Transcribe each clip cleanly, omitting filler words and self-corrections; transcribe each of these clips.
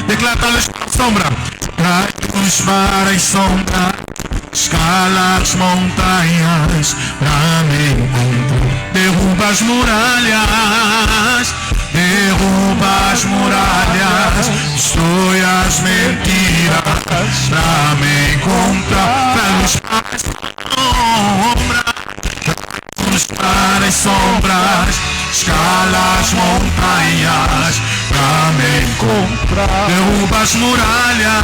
Declara-lhes para a sombra. Traz-nos para as sombras. Escala as montanhas pra me encontrar. Derruba as muralhas. Derruba as muralhas. Destrói as mentiras pra me encontrar. Traz-nos para as sombras. Traz-nos para as sombras. Escala as montanhas pra me encontrar. Derruba as muralhas.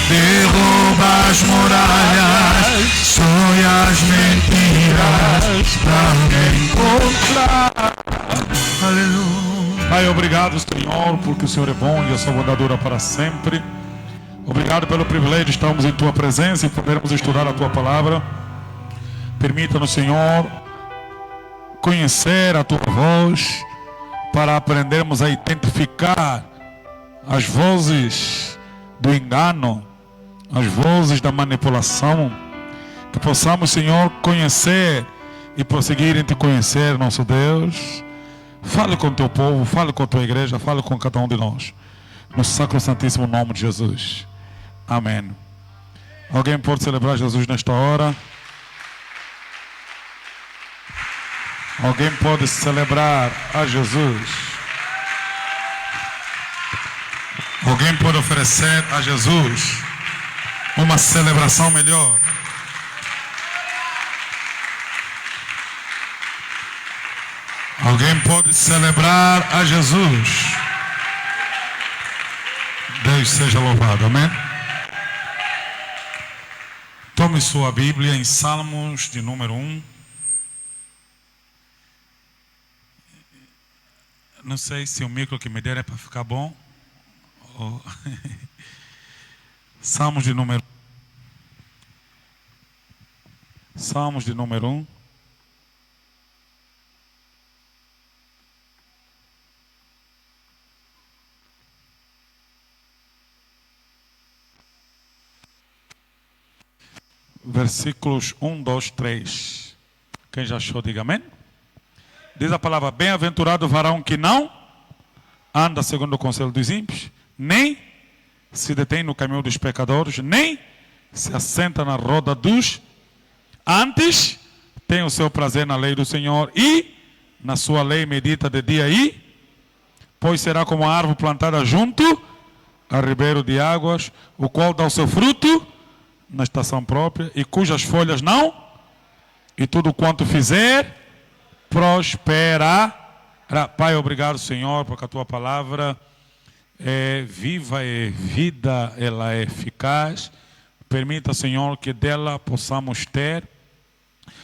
Derruba as muralhas. Destrói as mentiras pra me encontrar. Aleluia. Pai, obrigado, Senhor, porque o Senhor é bom e a sua bondade dura para sempre. Obrigado pelo privilégio de estarmos em tua presença e podermos estudar a tua palavra. Permita-nos, Senhor, conhecer a tua voz para aprendermos a identificar as vozes do engano, as vozes da manipulação. Que possamos, Senhor, conhecer e prosseguir em te conhecer, nosso Deus. Fale com o teu povo, fale com a tua igreja, fale com cada um de nós, no sacro santíssimo nome de Jesus. Amém. Alguém pode celebrar Jesus nesta hora? Alguém pode celebrar a Jesus? Alguém pode oferecer a Jesus uma celebração melhor? Alguém pode celebrar a Jesus? Deus seja louvado, amém? Tome sua Bíblia em Salmos de número 1. Não sei se o micro que me der é para ficar bom. Salmos de número 1. Versículos 1, 2, 3. Quem já achou, diga amém. Diz a palavra: bem-aventurado o varão que não anda segundo o conselho dos ímpios, nem se detém no caminho dos pecadores, nem se assenta na roda dos. Antes tem o seu prazer na lei do Senhor, e na sua lei medita de dia e pois será como a árvore plantada junto a ribeiro de águas, o qual dá o seu fruto na estação própria, e cujas folhas não, e tudo quanto fizer prosperará. Pai, obrigado, Senhor, porque a tua palavra é viva, é vida, ela é eficaz. Permita, Senhor, que dela possamos ter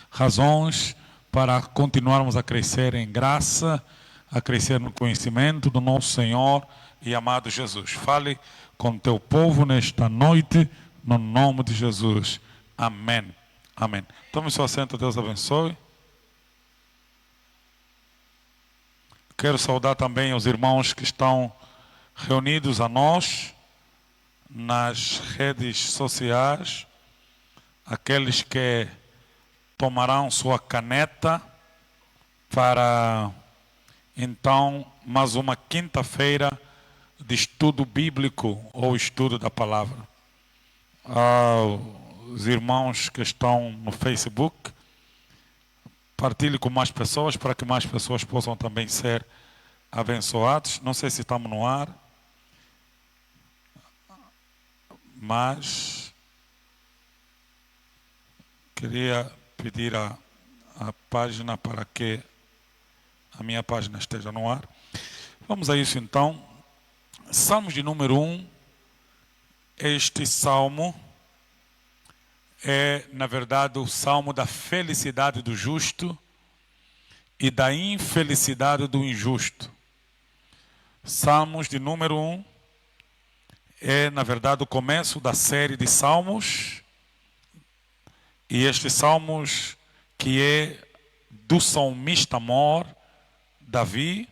razões para continuarmos a crescer em graça, a crescer no conhecimento do nosso Senhor e amado Jesus. Fale com teu povo nesta noite, no nome de Jesus. Amém. Amém. Tome seu assento, Deus abençoe. Quero saudar também os irmãos que estão reunidos a nós nas redes sociais, aqueles que tomarão sua caneta para então mais uma quinta-feira de estudo bíblico ou estudo da palavra. Os irmãos que estão no Facebook, partilhe com mais pessoas para que mais pessoas possam também ser abençoados. Não sei se estamos no ar, mas queria pedir a página para que a minha página esteja no ar. Vamos a isso então. Salmos de número 1. Este salmo é, na verdade, o salmo da felicidade do justo e da infelicidade do injusto. Salmos de número 1 é, na verdade, o começo da série de salmos. E estes salmos que é do salmista mor, Davi,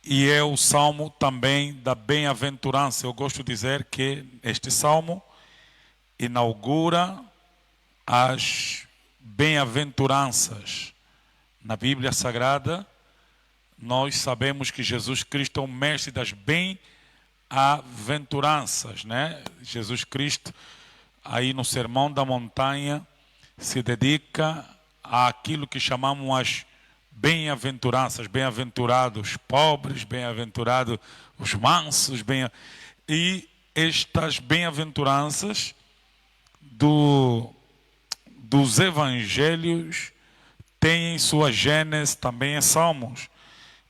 e é o salmo também da bem-aventurança. Eu gosto de dizer que este salmo inaugura as bem-aventuranças na Bíblia Sagrada, nós sabemos que Jesus Cristo é o mestre das bem-aventuranças, né? Jesus Cristo, aí no Sermão da Montanha, se dedica àquilo que chamamos as bem-aventuranças. Bem-aventurados os pobres, bem-aventurados os mansos, e estas bem-aventuranças dos evangelhos têm sua gênese também em Salmos.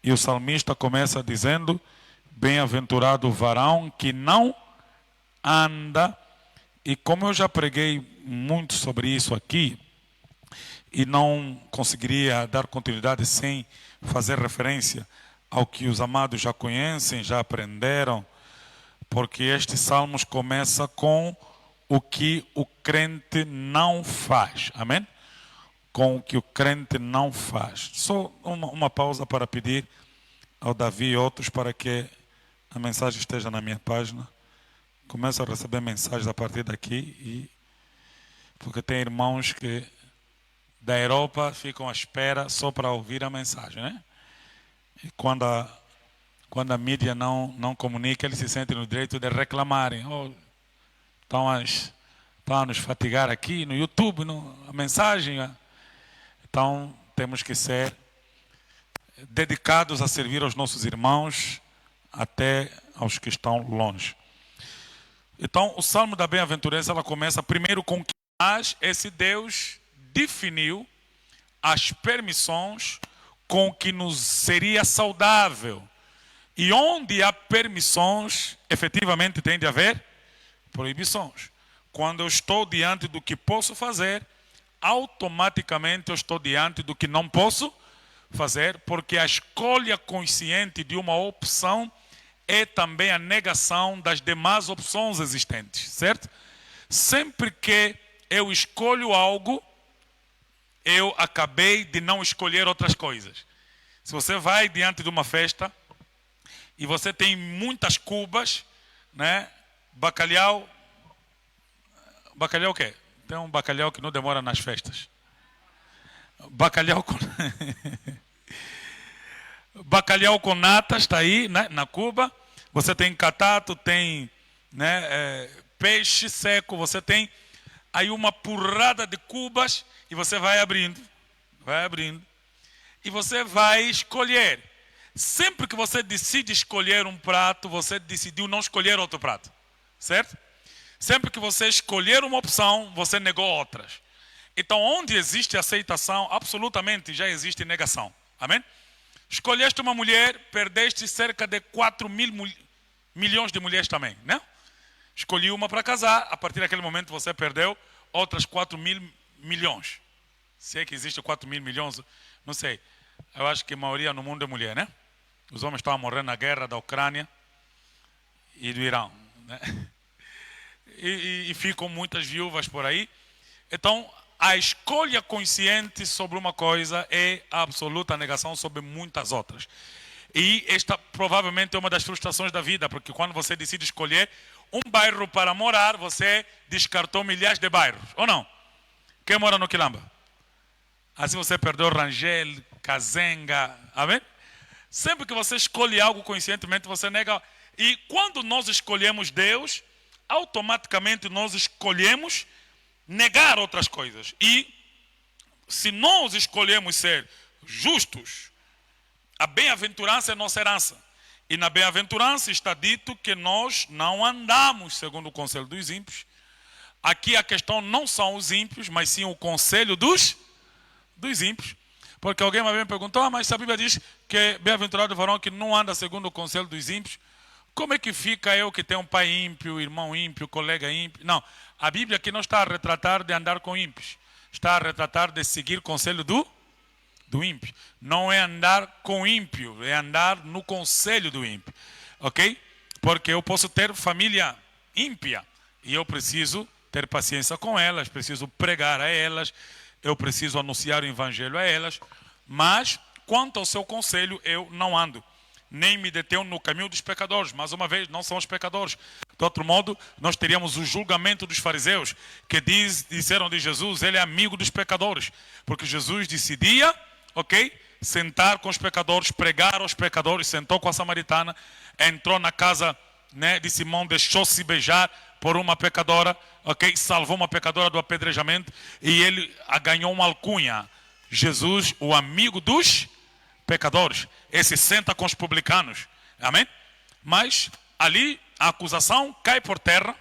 E o salmista começa dizendo: bem-aventurado o varão que não anda. E como eu já preguei muito sobre isso aqui, e não conseguiria dar continuidade sem fazer referência ao que os amados já conhecem, já aprenderam, porque estes salmos começam com o que o crente não faz. Amém? Com o que o crente não faz. Só uma pausa para pedir ao Davi e outros para que a mensagem esteja na minha página. Começo a receber mensagens a partir daqui, porque tem irmãos que da Europa ficam à espera só para ouvir a mensagem, né? E quando a mídia não comunica, eles se sentem no direito de reclamarem. Estão a nos fatigar aqui no YouTube, a mensagem. Então, temos que ser dedicados a servir aos nossos irmãos, até aos que estão longe. Então, o Salmo da Bem-aventurança, ela começa primeiro com que esse Deus definiu as permissões com que nos seria saudável. E onde há permissões, efetivamente tem de haver proibições. Quando eu estou diante do que posso fazer, automaticamente eu estou diante do que não posso fazer, porque a escolha consciente de uma opção é também a negação das demais opções existentes, certo? Sempre que eu escolho algo, eu acabei de não escolher outras coisas. Se você vai diante de uma festa e você tem muitas cubas, né? Bacalhau o quê? Tem um bacalhau que não demora nas festas. Bacalhau com nata está aí, né, na cuba. Você tem catato, tem, né, peixe seco, você tem aí uma porrada de cubas e você vai abrindo, e você vai escolher. Sempre que você decide escolher um prato, você decidiu não escolher outro prato, certo? Sempre que você escolher uma opção, você negou outras. Então, onde existe aceitação, absolutamente já existe negação. Amém? Escolheste uma mulher, perdeste cerca de 4 milhões de mulheres também, né? Escolhi uma para casar, a partir daquele momento você perdeu outras 4 milhões. Se é que existe 4 milhões, não sei. Eu acho que a maioria no mundo é mulher, né? Os homens estão a morrer na guerra da Ucrânia e do Irã, né? E ficam muitas viúvas por aí. Então, a escolha consciente sobre uma coisa é a absoluta negação sobre muitas outras. E esta provavelmente é uma das frustrações da vida, porque quando você decide escolher um bairro para morar, você descartou milhares de bairros, ou não? Quem mora no Quilamba? Assim você perdeu Rangel, Kazenga, amém? Sempre que você escolhe algo conscientemente, você nega. E quando nós escolhemos Deus, automaticamente nós escolhemos negar outras coisas. E se nós escolhemos ser justos, a bem-aventurança é nossa herança. E na bem-aventurança está dito que nós não andamos segundo o conselho dos ímpios. Aqui a questão não são os ímpios, mas sim o conselho dos ímpios. Porque alguém uma vez me perguntou, mas se a Bíblia diz que é bem-aventurado o varão que não anda segundo o conselho dos ímpios, como é que fica eu que tenho um pai ímpio, irmão ímpio, colega ímpio? Não, a Bíblia aqui não está a retratar de andar com ímpios. Está a retratar de seguir o conselho do ímpio. Não é andar com ímpio, é andar no conselho do ímpio. Ok? Porque eu posso ter família ímpia e eu preciso ter paciência com elas, preciso pregar a elas, eu preciso anunciar o evangelho a elas, mas quanto ao seu conselho eu não ando. Nem me detenho no caminho dos pecadores. Mais uma vez, não são os pecadores. De outro modo, nós teríamos o julgamento dos fariseus, que disseram de Jesus, ele é amigo dos pecadores. Porque Jesus decidia, ok, sentar com os pecadores, pregar aos pecadores, sentou com a samaritana, entrou na casa, né, de Simão, deixou-se beijar por uma pecadora, ok? Salvou uma pecadora do apedrejamento e ele ganhou uma alcunha. Jesus, o amigo dos pecadores. Esse senta com os publicanos. Amém? Mas ali a acusação cai por terra,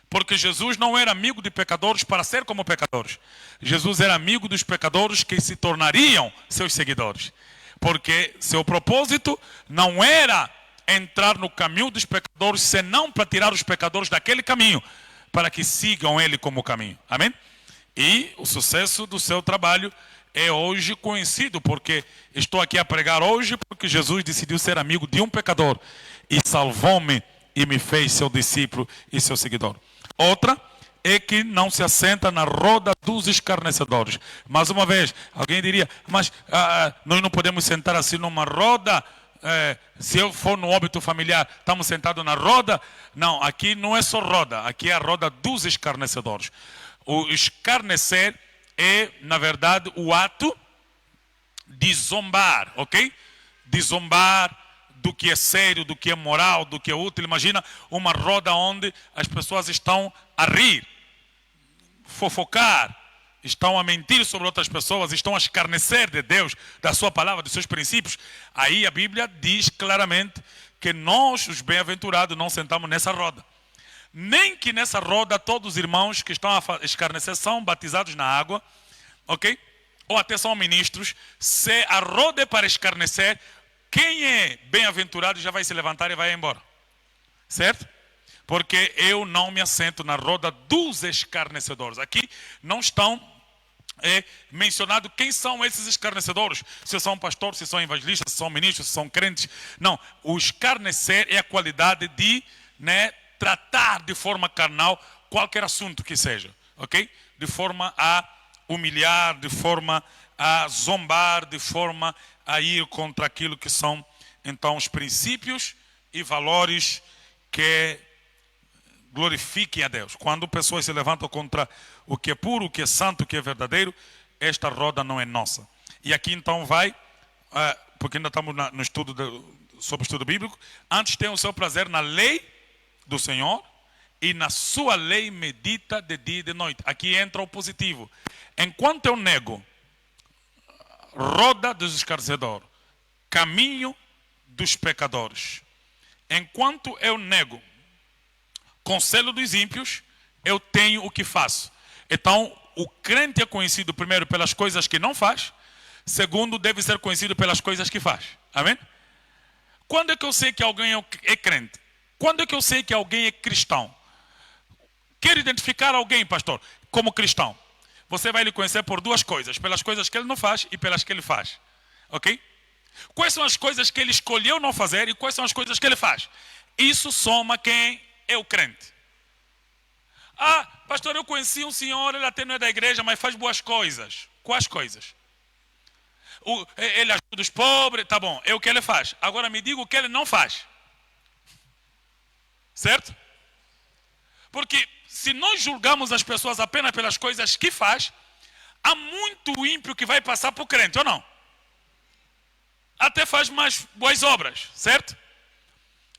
porque Jesus não era amigo de pecadores para ser como pecadores. Jesus era amigo dos pecadores que se tornariam seus seguidores. Porque seu propósito não era entrar no caminho dos pecadores, senão para tirar os pecadores daquele caminho, para que sigam ele como caminho. Amém? E o sucesso do seu trabalho é hoje conhecido, porque estou aqui a pregar hoje, porque Jesus decidiu ser amigo de um pecador e salvou-me e me fez seu discípulo e seu seguidor. Outra é que não se assenta na roda dos escarnecedores. Mais uma vez, alguém diria, mas nós não podemos sentar assim numa roda. Se eu for no óbito familiar, estamos sentados na roda? Não, aqui não é só roda, aqui é a roda dos escarnecedores. O escarnecer é, na verdade, o ato de zombar, ok? De zombar do que é sério, do que é moral, do que é útil. Imagina uma roda onde as pessoas estão a rir, fofocar, estão a mentir sobre outras pessoas, estão a escarnecer de Deus, da sua palavra, dos seus princípios. Aí a Bíblia diz claramente que nós, os bem-aventurados, não sentamos nessa roda. Nem que nessa roda todos os irmãos que estão a escarnecer são batizados na água, ok? Ou até são ministros. Se a roda é para escarnecer, quem é bem-aventurado já vai se levantar e vai embora. Certo? Porque eu não me assento na roda dos escarnecedores. Aqui não estão mencionado quem são esses escarnecedores. Se são pastores, se são evangelistas, se são ministros, se são crentes. Não, o escarnecer é a qualidade de, né, tratar de forma carnal qualquer assunto que seja, ok? De forma a humilhar, de forma a zombar, de forma a ir contra aquilo que são, então, os princípios e valores que glorifiquem a Deus. Quando pessoas se levantam contra o que é puro, o que é santo, o que é verdadeiro, esta roda não é nossa. E aqui então vai, porque ainda estamos no estudo sobre o estudo bíblico, antes tem o seu prazer na lei do Senhor e na sua lei medita de dia e de noite. Aqui entra o positivo. Enquanto eu nego roda dos escarnecedores, caminho dos pecadores, enquanto eu nego conselho dos ímpios, eu tenho o que faço. Então, o crente é conhecido primeiro pelas coisas que não faz, segundo, deve ser conhecido pelas coisas que faz. Amém? Quando é que eu sei que alguém é crente? Quando é que eu sei que alguém é cristão? Quero identificar alguém, pastor, como cristão. Você vai lhe conhecer por duas coisas: pelas coisas que ele não faz e pelas que ele faz. Ok? Quais são as coisas que ele escolheu não fazer e quais são as coisas que ele faz? Isso soma quem é o crente. Ah, pastor, eu conheci um senhor, ele até não é da igreja, mas faz boas coisas. Quais coisas? Ele ajuda os pobres, tá bom, é o que ele faz. Agora me diga o que ele não faz. Certo? Porque se nós julgamos as pessoas apenas pelas coisas que faz, há muito ímpio que vai passar por crente, ou não? Até faz mais boas obras, certo?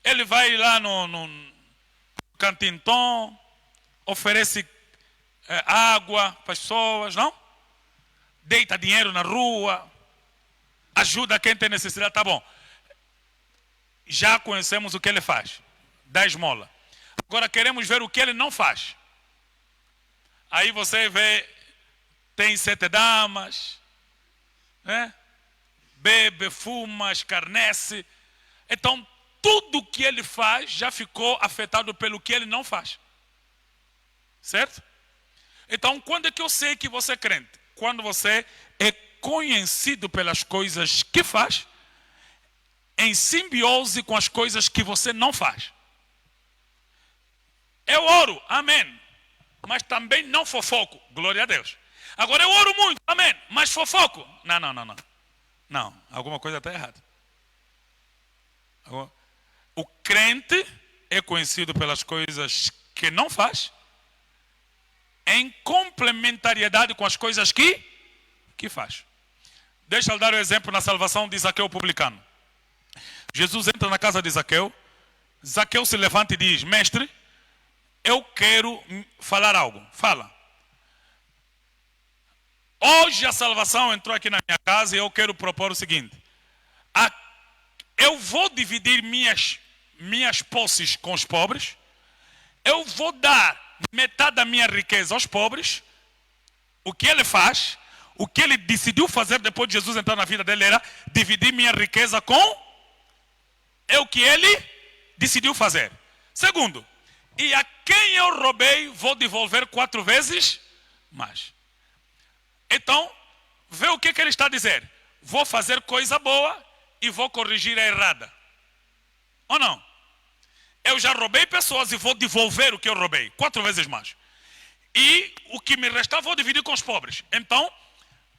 Ele vai lá no Cantintão, oferece água para as pessoas, não? Deita dinheiro na rua, ajuda quem tem necessidade, tá bom. Já conhecemos o que ele faz, dá esmola. Agora queremos ver o que ele não faz. Aí você vê, tem 7 damas, né? Bebe, fuma, escarnece. Então, tudo que ele faz já ficou afetado pelo que ele não faz. Certo? Então, quando é que eu sei que você é crente? Quando você é conhecido pelas coisas que faz, em simbiose com as coisas que você não faz. Eu oro, amém, mas também não fofoco, glória a Deus. Agora eu oro muito, amém, mas fofoco. Não, alguma coisa está errada. O crente é conhecido pelas coisas que não faz, em complementariedade com as coisas que faz. Deixa eu dar o exemplo na salvação de Zaqueu publicano. Jesus entra na casa de Zaqueu. Zaqueu se levanta e diz: mestre, eu quero falar algo. Fala. Hoje a salvação entrou aqui na minha casa e eu quero propor o seguinte. Eu vou dividir minhas posses com os pobres. Eu vou dar metade da minha riqueza aos pobres. O que ele faz, o que ele decidiu fazer depois de Jesus entrar na vida dele era dividir minha riqueza com... É o que ele decidiu fazer. Segundo, e a quem eu roubei vou devolver 4 vezes mais. Então, vê o que ele está a dizer. Vou fazer coisa boa e vou corrigir a errada. Ou não? Eu já roubei pessoas e vou devolver o que eu roubei 4 vezes mais. E o que me restar vou dividir com os pobres. Então,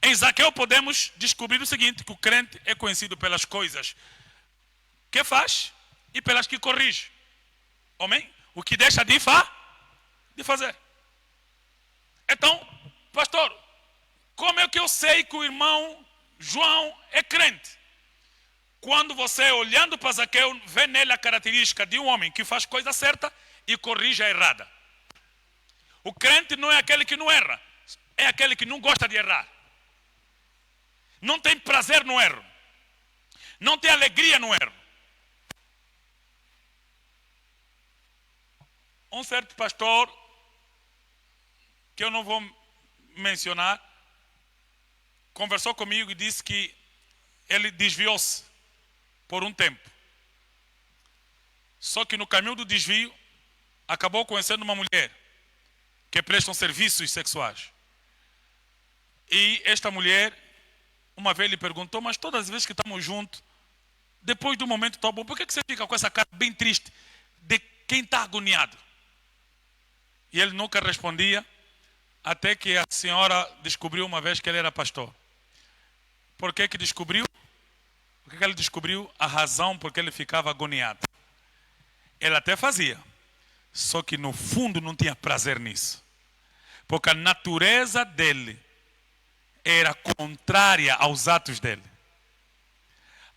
em Zaqueu podemos descobrir o seguinte, que o crente é conhecido pelas coisas que faz e pelas que corrige. Amém? O que deixa de fazer. Então, pastor, como é que eu sei que o irmão João é crente? Quando você, olhando para Zaqueu, vê nele a característica de um homem que faz coisa certa e corrige a errada. O crente não é aquele que não erra, é aquele que não gosta de errar. Não tem prazer no erro. Não tem alegria no erro. Um certo pastor, que eu não vou mencionar, conversou comigo e disse que ele desviou-se por um tempo. Só que no caminho do desvio, acabou conhecendo uma mulher que presta serviços sexuais. E esta mulher, uma vez lhe perguntou, mas todas as vezes que estamos juntos, depois do momento tão bom, por que você fica com essa cara bem triste de quem está agoniado? E ele nunca respondia, até que a senhora descobriu uma vez que ele era pastor. Por que descobriu? Porque ele descobriu a razão por que ele ficava agoniado. Ele até fazia, só que no fundo não tinha prazer nisso. Porque a natureza dele era contrária aos atos dele.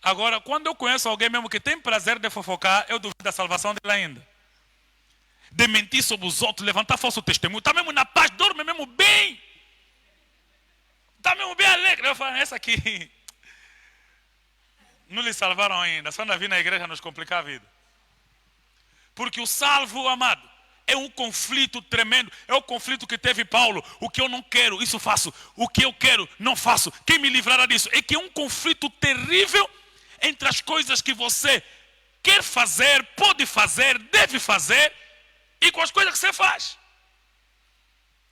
Agora, quando eu conheço alguém mesmo que tem prazer de fofocar, eu duvido da salvação dele ainda. De mentir sobre os outros, levantar falso testemunho, está mesmo na paz, dorme mesmo bem, está mesmo bem alegre. Eu falo, essa aqui não lhe salvaram ainda, só ainda vir na igreja nos complicar a vida. Porque o salvo, amado, é um conflito tremendo, é o conflito que teve Paulo. O que eu não quero, isso faço, o que eu quero, não faço. Quem me livrará disso? É que é um conflito terrível entre as coisas que você quer fazer, pode fazer, deve fazer, e com as coisas que você faz.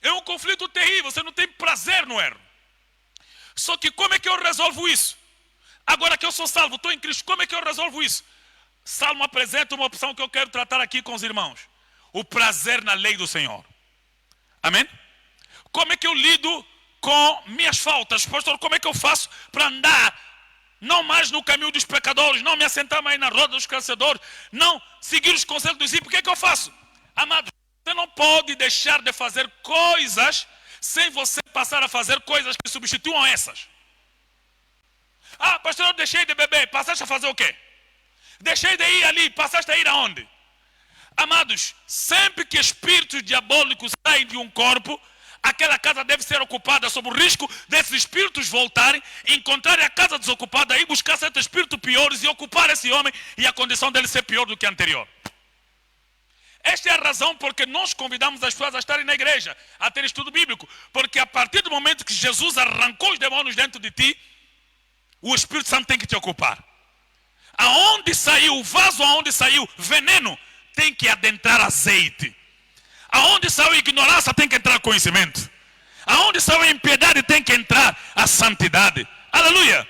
É um conflito terrível, você não tem prazer no erro. Só que como é que eu resolvo isso? Agora que eu sou salvo, estou em Cristo, como é que eu resolvo isso? Salmo apresenta uma opção que eu quero tratar aqui com os irmãos. O prazer na lei do Senhor. Amém? Como é que eu lido com minhas faltas? Pastor, como é que eu faço para andar não mais no caminho dos pecadores, não me assentar mais na roda dos escarnecedores, não seguir os conselhos dos ímpios? O que é que eu faço? Amado, você não pode deixar de fazer coisas sem você passar a fazer coisas que substituam essas. Ah, pastor, eu deixei de beber, passaste a fazer o quê? Deixei de ir ali, passaste a ir aonde? Amados, sempre que espíritos diabólicos saem de um corpo, aquela casa deve ser ocupada sob o risco desses espíritos voltarem, encontrarem a casa desocupada e buscar certos espíritos piores e ocupar esse homem e a condição dele ser pior do que a anterior. Esta é a razão porque nós convidamos as pessoas a estarem na igreja, a ter estudo bíblico. Porque a partir do momento que Jesus arrancou os demônios dentro de ti, o Espírito Santo tem que te ocupar. Aonde saiu o vaso, aonde saiu veneno, tem que adentrar azeite. Aonde saiu ignorância, tem que entrar conhecimento. Aonde saiu a impiedade, tem que entrar a santidade. Aleluia!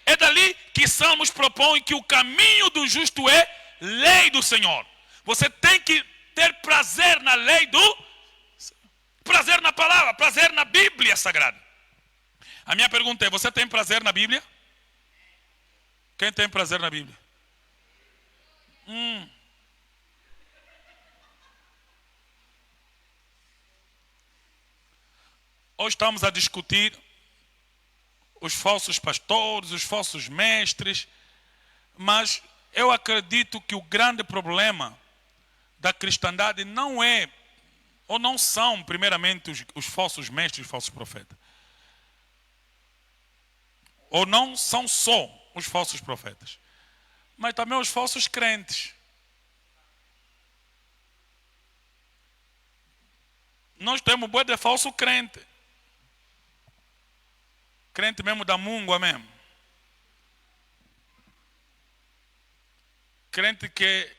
É dali que Salmos propõe que o caminho do justo é lei do Senhor. Você tem que ter prazer na lei do... prazer na palavra, prazer na Bíblia Sagrada. A minha pergunta é, você tem prazer na Bíblia? Quem tem prazer na Bíblia? Hoje estamos a discutir os falsos pastores, os falsos mestres, mas eu acredito que o grande problema da cristandade não é, ou não são, primeiramente, os falsos mestres e os falsos profetas. Ou não são só os falsos profetas, mas também os falsos crentes. Nós temos bué de falso crente. Crente mesmo da mungua mesmo. Crente que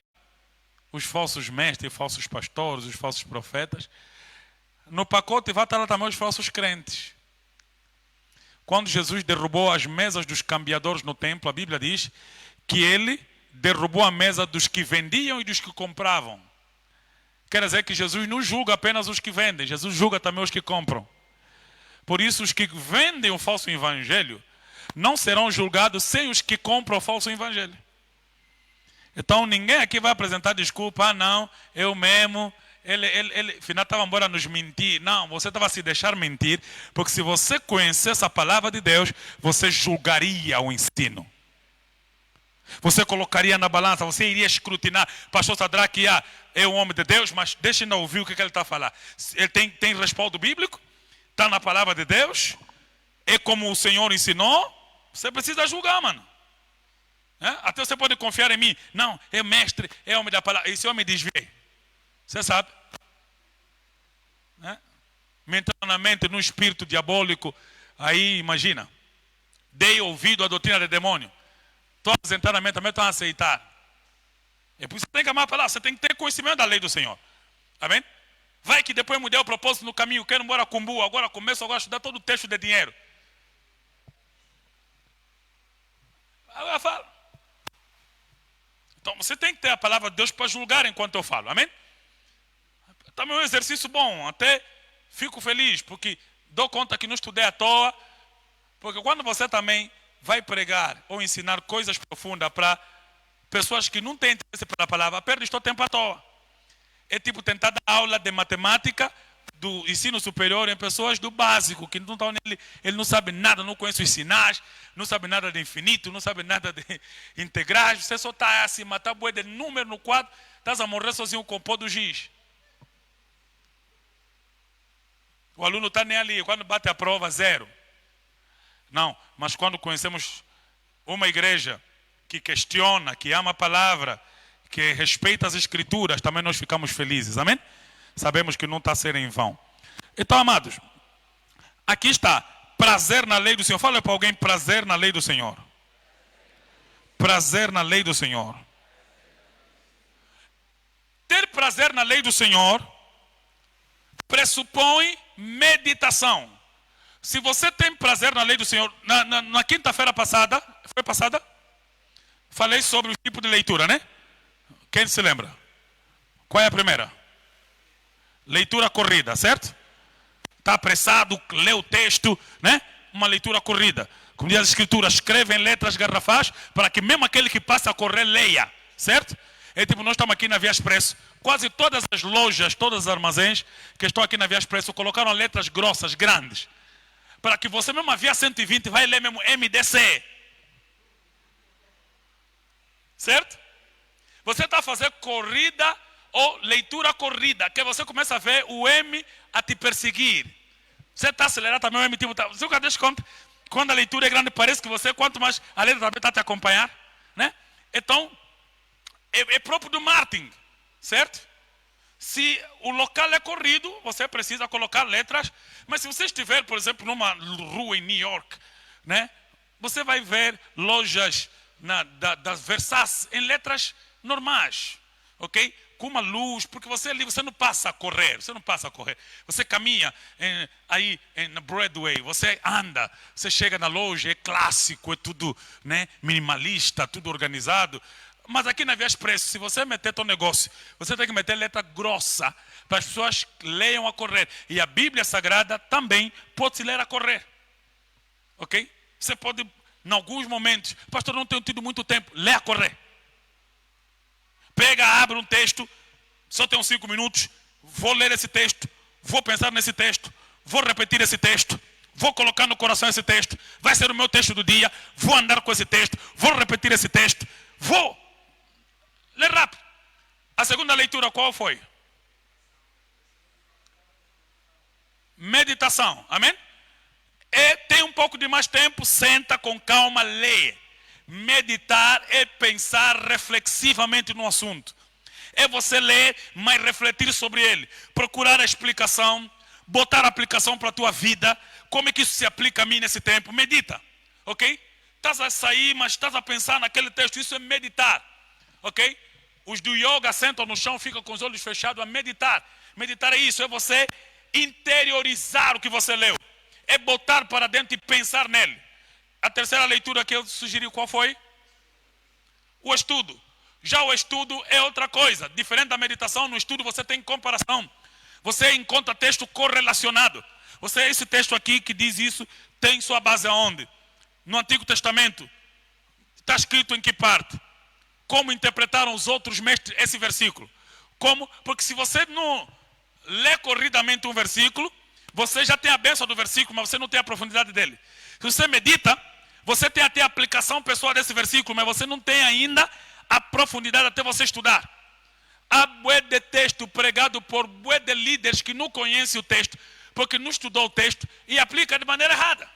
os falsos mestres, os falsos pastores, os falsos profetas, no pacote vai estar lá também os falsos crentes. Quando Jesus derrubou as mesas dos cambiadores no templo, a Bíblia diz que ele derrubou a mesa dos que vendiam e dos que compravam. Quer dizer que Jesus não julga apenas os que vendem, Jesus julga também os que compram. Por isso, os que vendem o falso evangelho não serão julgados sem os que compram o falso evangelho. Então, ninguém aqui vai apresentar desculpa. Ah, não, eu mesmo, ele afinal estava embora nos mentir. Não, você estava a se deixar mentir, porque se você conhecesse a palavra de Deus, você julgaria o ensino. Você colocaria na balança, você iria escrutinar. Pastor Sadraque é um homem de Deus, mas deixa eu ouvir o que ele está a falar. Ele tem respaldo bíblico? Está na palavra de Deus? É como o Senhor ensinou? Você precisa julgar, mano. Até você pode confiar em mim. Não, é mestre, é homem da palavra. Esse homem desviei. Você sabe? Me entrou na mente num espírito diabólico. Aí, imagina. Dei ouvido à doutrina do demônio. Todos entraram na mente, também estão a aceitar. É por isso que você tem que amar a palavra. Você tem que ter conhecimento da lei do Senhor. Amém? Vai que depois mudei o propósito no caminho. Quero embora com Kumbu. Agora começo a estudar todo o texto de dinheiro. Agora fala. Então você tem que ter a palavra de Deus para julgar enquanto eu falo. Amém? Também é um exercício bom. Até fico feliz porque dou conta que não estudei à toa. Porque quando você também vai pregar ou ensinar coisas profundas para pessoas que não têm interesse pela palavra, perde o tempo à toa. É tipo tentar dar aula de matemática do ensino superior em pessoas do básico, que não estão nele, ele não sabe nada, não conhece os sinais, não sabe nada de infinito, não sabe nada de integrais, você só está assim, matar boi de número no quadro, estás a morrer sozinho com o pó do giz. O aluno está nem ali, quando bate a prova, 0. Não, mas quando conhecemos uma igreja que questiona, que ama a palavra, que respeita as escrituras, também nós ficamos felizes, amém? Sabemos que não está a ser em vão. Então, amados, aqui está, prazer na lei do Senhor. Fala para alguém, prazer na lei do Senhor. Prazer na lei do Senhor. Ter prazer na lei do Senhor pressupõe meditação. Se você tem prazer na lei do Senhor, na quinta-feira passada, foi passada? Falei sobre o tipo de leitura, né? Quem se lembra? Qual é a primeira? Leitura corrida, certo? Está apressado, lê o texto, né? Uma leitura corrida. Como diz as escrituras, escreve em letras garrafais para que mesmo aquele que passa a correr leia, certo? É tipo, nós estamos aqui na Via Expresso. Quase todas as lojas, todos os armazéns que estão aqui na Via Expresso colocaram letras grossas, grandes. Para que você mesmo a Via 120 vai ler mesmo MDC. Certo? Você está a fazer corrida ou leitura corrida, que você começa a ver o M a te perseguir. Você está acelerado também, o M tipo, você nunca deixa conta, quando a leitura é grande, parece que você, quanto mais a letra também está a te acompanhar, né? Então, é próprio do marketing, certo? Se o local é corrido, você precisa colocar letras, mas se você estiver, por exemplo, numa rua em New York, né? Você vai ver lojas das Versace em letras normais, ok? Com uma luz, porque você ali, você não passa a correr, você caminha aí na Broadway, você anda, você chega na loja, é clássico, é tudo, né, minimalista, tudo organizado. Mas aqui na Via Expresso, se você meter teu negócio, você tem que meter letra grossa para as pessoas leiam a correr. E a Bíblia Sagrada também pode se ler a correr, ok? Você pode, em alguns momentos, pastor, não tenho tido muito tempo, lê a correr. Pega, abre um texto, só tenho 5 minutos, vou ler esse texto, vou pensar nesse texto, vou repetir esse texto, vou colocar no coração esse texto, vai ser o meu texto do dia, vou andar com esse texto, vou repetir esse texto, vou ler rápido. A segunda leitura qual foi? Meditação, amém? Tem um pouco de mais tempo, senta com calma, lê. Meditar é pensar reflexivamente no assunto. É você ler, mas refletir sobre ele. Procurar a explicação, botar a aplicação para a tua vida. Como é que isso se aplica a mim nesse tempo? Medita, ok? Estás a sair, mas estás a pensar naquele texto. Isso é meditar, ok? Os do yoga sentam no chão, ficam com os olhos fechados a meditar. Meditar é isso, é você interiorizar o que você leu. É botar para dentro e pensar nele. A terceira leitura que eu sugeri, qual foi? O estudo. Já o estudo é outra coisa. Diferente da meditação, no estudo você tem comparação. Você encontra texto correlacionado. Esse texto aqui que diz isso, tem sua base aonde? No Antigo Testamento. Está escrito em que parte? Como interpretaram os outros mestres esse versículo? Como? Porque se você não lê corridamente um versículo, você já tem a bênção do versículo, mas você não tem a profundidade dele. Se você medita, você tem até a aplicação pessoal desse versículo, mas você não tem ainda a profundidade até você estudar. Há bué de texto pregado por bué de líderes que não conhecem o texto, porque não estudou o texto e aplica de maneira errada.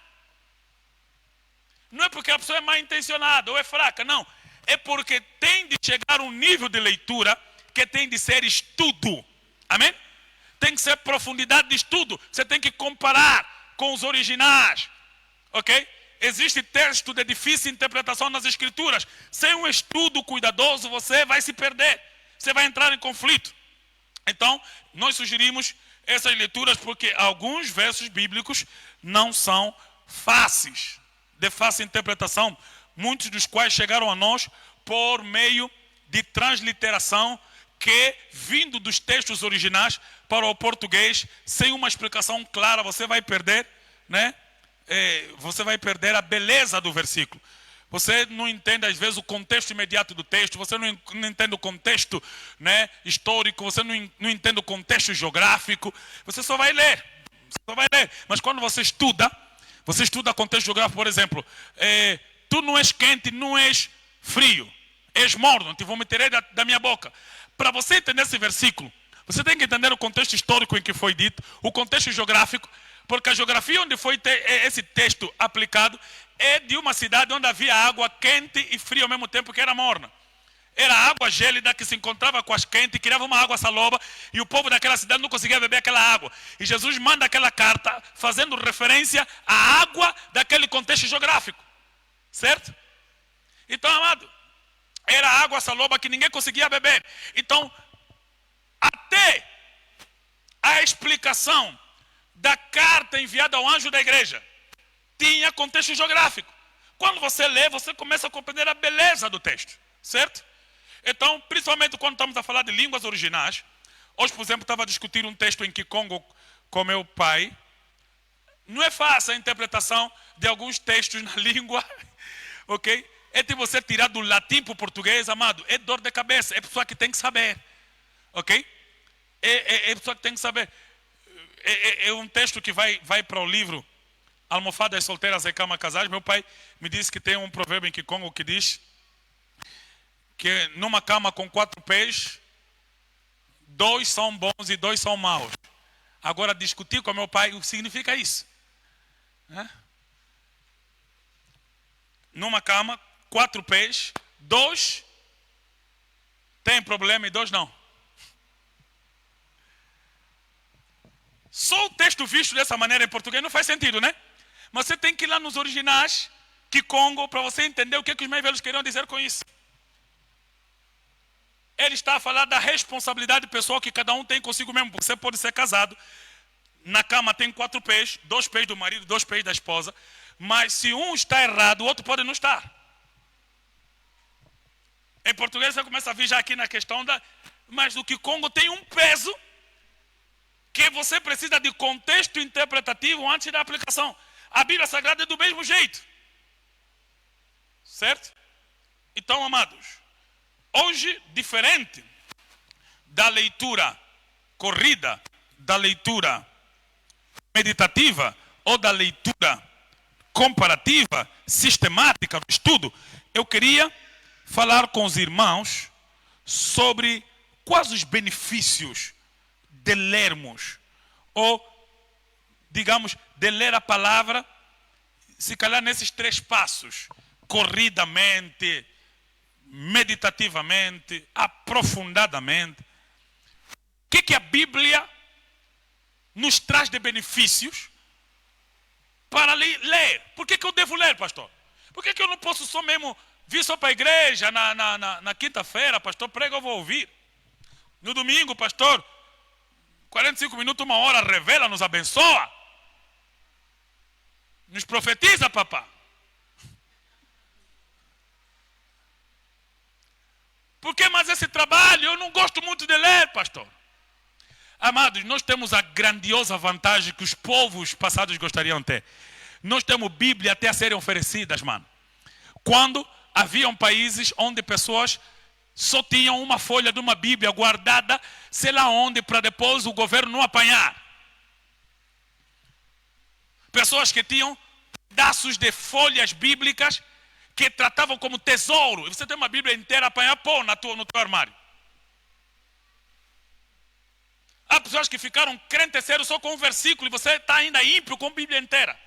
Não é porque a pessoa é mal intencionada ou é fraca, não. É porque tem de chegar a um nível de leitura que tem de ser estudo. Amém? Tem que ser profundidade de estudo. Você tem que comparar com os originais. Ok? Existe texto de difícil interpretação nas escrituras. Sem um estudo cuidadoso, você vai se perder. Você vai entrar em conflito. Então, nós sugerimos essas leituras porque alguns versos bíblicos não são fáceis, de fácil interpretação, muitos dos quais chegaram a nós por meio de transliteração que, vindo dos textos originais para o português, sem uma explicação clara, você vai perder, né? Você vai perder a beleza do versículo. Você não entende às vezes o contexto imediato do texto, você não entende o contexto, né, histórico, você não entende o contexto geográfico, você só vai ler, Mas quando você estuda contexto geográfico, por exemplo, tu não és quente, não és frio, és morno, te vomitarei da minha boca. Para você entender esse versículo, você tem que entender o contexto histórico em que foi dito, o contexto geográfico, porque a geografia onde foi esse texto aplicado é de uma cidade onde havia água quente e fria ao mesmo tempo, que era morna. Era água gélida que se encontrava com as quentes, criava uma água saloba, e o povo daquela cidade não conseguia beber aquela água. E Jesus manda aquela carta fazendo referência à água daquele contexto geográfico. Certo? Então, amado, era água saloba que ninguém conseguia beber. Então, até a explicação da carta enviada ao anjo da igreja tinha contexto geográfico. Quando você lê, você começa a compreender a beleza do texto, certo? Então, principalmente quando estamos a falar de línguas originais, hoje, por exemplo, estava a discutir um texto em Kikongo com meu pai. Não é fácil a interpretação de alguns textos na língua, ok? É de você tirar do latim para o português, amado, é dor de cabeça, é pessoa que tem que saber, ok? É pessoa que tem que saber. É um texto que vai para o livro Almofadas Solteiras e Cama Casais. Meu pai me disse que tem um provérbio em Kikongo que diz que numa cama com 4 pés, 2 são bons e 2 são maus. Agora, discutir com meu pai o que significa isso. Numa cama, 4 pés, 2 tem problema e 2 não. Só o texto visto dessa maneira em português não faz sentido, né? Mas você tem que ir lá nos originais, Kikongo, para você entender o que os mais velhos queriam dizer com isso. Ele está a falar da responsabilidade pessoal que cada um tem consigo mesmo. Você pode ser casado, na cama tem 4 pés, 2 pés do marido, 2 pés da esposa, mas se um está errado, o outro pode não estar. Em português você começa a vir já aqui na questão mas o Kikongo tem um peso que você precisa de contexto interpretativo antes da aplicação. A Bíblia Sagrada é do mesmo jeito. Certo? Então, amados, hoje, diferente da leitura corrida, da leitura meditativa, ou da leitura comparativa, sistemática do estudo, eu queria falar com os irmãos sobre quais os benefícios de lermos, ou, digamos, de ler a palavra, se calhar nesses 3 passos: corridamente, meditativamente, aprofundadamente. O que a Bíblia nos traz de benefícios para ler? Por que eu devo ler, pastor? Por que eu não posso só mesmo vir só para a igreja na quinta-feira, pastor, prega, eu vou ouvir. No domingo, pastor, 45 minutos, 1 hora, revela, nos abençoa. Nos profetiza, papá. Por que mais esse trabalho? Eu não gosto muito de ler, pastor. Amados, nós temos a grandiosa vantagem que os povos passados gostariam de ter. Nós temos Bíblia até a serem oferecidas, mano. Quando haviam países onde pessoas só tinham uma folha de uma Bíblia guardada, sei lá onde, para depois o governo não apanhar. Pessoas que tinham pedaços de folhas bíblicas que tratavam como tesouro. E você tem uma Bíblia inteira, apanhar, pô, no teu armário. Há pessoas que ficaram crentes sérios só com um versículo e você está ainda ímpio com a Bíblia inteira.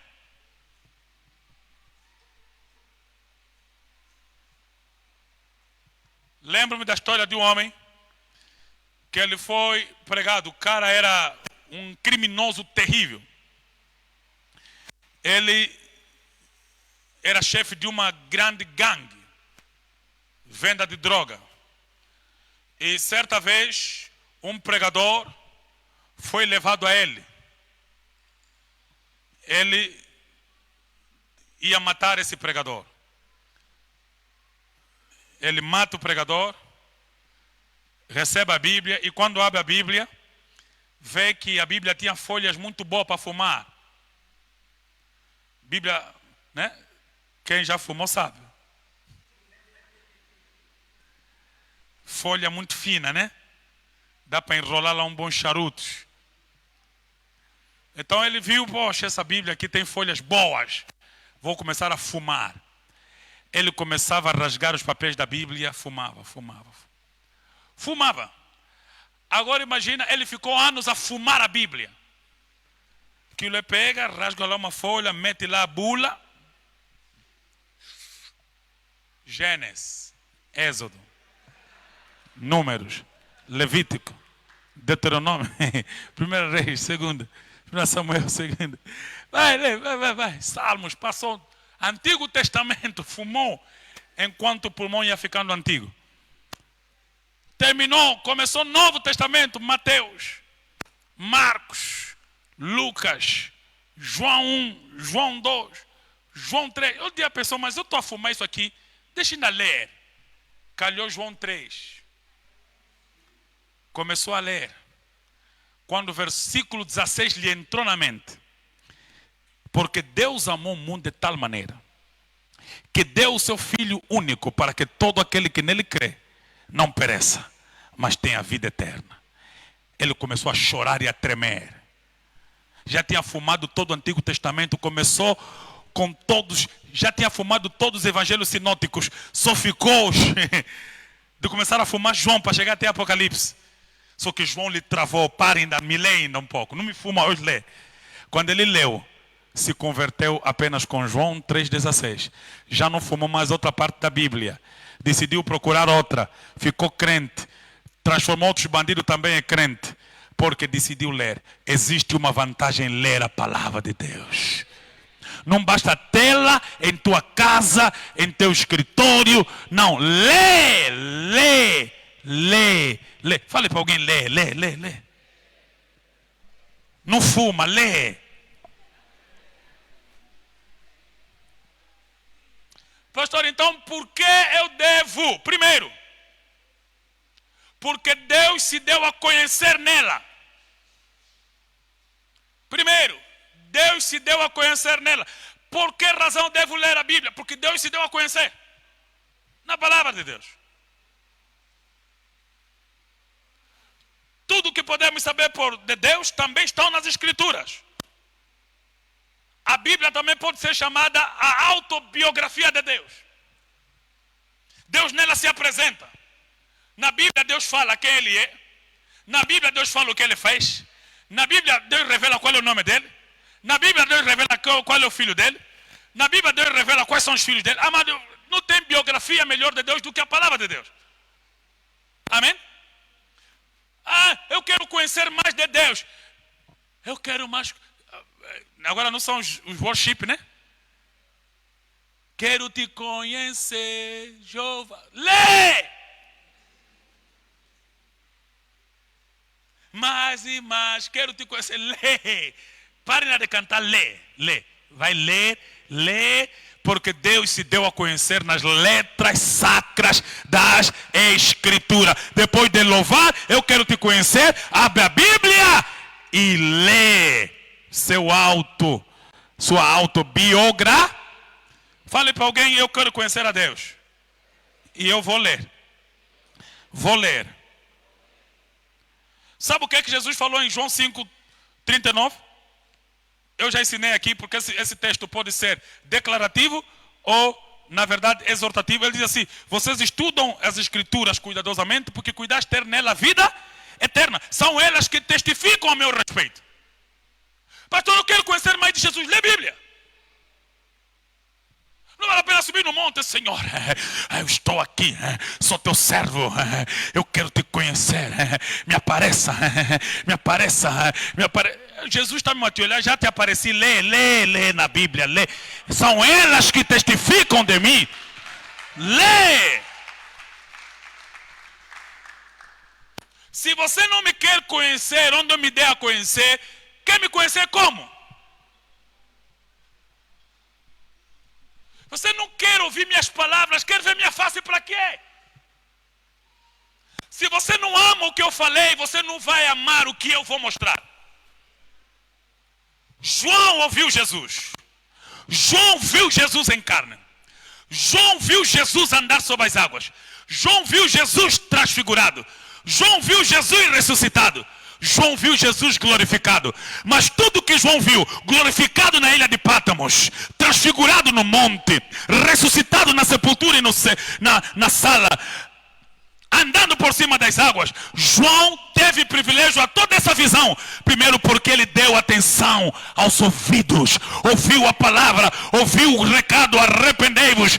Lembro-me da história de um homem que ele foi pregado. O cara era um criminoso terrível. Ele era chefe de uma grande gangue, venda de droga. E certa vez, um pregador foi levado a ele. Ele ia matar esse pregador. Ele mata o pregador, recebe a Bíblia, e quando abre a Bíblia, vê que a Bíblia tinha folhas muito boas para fumar. Bíblia, né? Quem já fumou sabe. Folha muito fina, né? Dá para enrolar lá um bom charuto. Então ele viu, poxa, essa Bíblia aqui tem folhas boas. Vou começar a fumar. Ele começava a rasgar os papéis da Bíblia, fumava. Agora imagina, ele ficou anos a fumar a Bíblia. Que ele pega, rasga lá uma folha, mete lá a bula. Gênesis, Êxodo, Números, Levítico, Deuteronômio, 1 Reis, 2, 1 Samuel, 2. Vai. Salmos, passou. Antigo Testamento, fumou enquanto o pulmão ia ficando antigo. Terminou, começou Novo Testamento, Mateus, Marcos, Lucas, João 1, João 2, João 3. Eu disse à pessoa, mas eu estou a fumar isso aqui, deixa ainda ler. Calhou João 3. Começou a ler. Quando o versículo 16 lhe entrou na mente. Porque Deus amou o mundo de tal maneira que deu o seu Filho único para que todo aquele que nele crê não pereça, mas tenha vida eterna. Ele começou a chorar e a tremer. Já tinha fumado todo o Antigo Testamento, começou com todos, já tinha fumado todos os evangelhos sinóticos, só ficou de começar a fumar João para chegar até Apocalipse. Só que João lhe travou, para ainda, me lê ainda um pouco, não me fuma hoje, lê. Quando ele leu, se converteu apenas com João 3,16. Já não fumou mais outra parte da Bíblia. Decidiu procurar outra. Ficou crente. Transformou outros bandidos também em crente. Porque decidiu ler. Existe uma vantagem em ler a palavra de Deus. Não basta tê-la em tua casa, em teu escritório. Não, lê. Fale para alguém, lê. Não fuma, lê. Pastor, então por que eu devo? Primeiro, porque Deus se deu a conhecer nela. Primeiro, Deus se deu a conhecer nela. Por que razão devo ler a Bíblia? Porque Deus se deu a conhecer na palavra de Deus. Tudo que podemos saber de Deus também está nas Escrituras. A Bíblia também pode ser chamada a autobiografia de Deus. Deus nela se apresenta. Na Bíblia Deus fala quem Ele é. Na Bíblia Deus fala o que Ele fez. Na Bíblia Deus revela qual é o nome dEle. Na Bíblia Deus revela qual é o filho dEle. Na Bíblia Deus revela quais são os filhos dEle. Amado, não tem biografia melhor de Deus do que a palavra de Deus. Amém? Eu quero conhecer mais de Deus. Eu quero mais. Agora não são os worship, né? Quero te conhecer, Jeová. Lê! Mais e mais, quero te conhecer. Lê! Parem de cantar, lê. Vai ler, porque Deus se deu a conhecer nas letras sacras das Escrituras. Depois de louvar, eu quero te conhecer. Abre a Bíblia e lê sua autobiografia. Fale para alguém, eu quero conhecer a Deus. E eu vou ler. Sabe o que é que Jesus falou em João 5:39? Eu já ensinei aqui, porque esse texto pode ser declarativo ou, na verdade, exortativo. Ele diz assim: vocês estudam as Escrituras cuidadosamente, porque cuidaste ter nela a vida eterna. São elas que testificam a meu respeito. Pastor, eu quero conhecer mais de Jesus. Lê a Bíblia. Não vale a pena subir no monte, Senhor. Eu estou aqui, sou teu servo. Eu quero te conhecer. Me apareça. Jesus está me matando, já te apareci. Lê na Bíblia. Lê. São elas que testificam de mim. Lê. Se você não me quer conhecer, onde eu me dei a conhecer, quer me conhecer como? Você não quer ouvir minhas palavras, quer ver minha face para quê? Se você não ama o que eu falei, você não vai amar o que eu vou mostrar. João ouviu Jesus. João viu Jesus em carne. João viu Jesus andar sobre as águas. João viu Jesus transfigurado. João viu Jesus ressuscitado. João viu Jesus glorificado. Mas tudo que João viu, glorificado na ilha de Pátamos, transfigurado no monte, ressuscitado na sepultura e na sala, andando por cima das águas, João teve privilégio a toda essa visão. Primeiro porque ele deu atenção aos ouvidos, ouviu a palavra, ouviu o recado: arrependei-vos,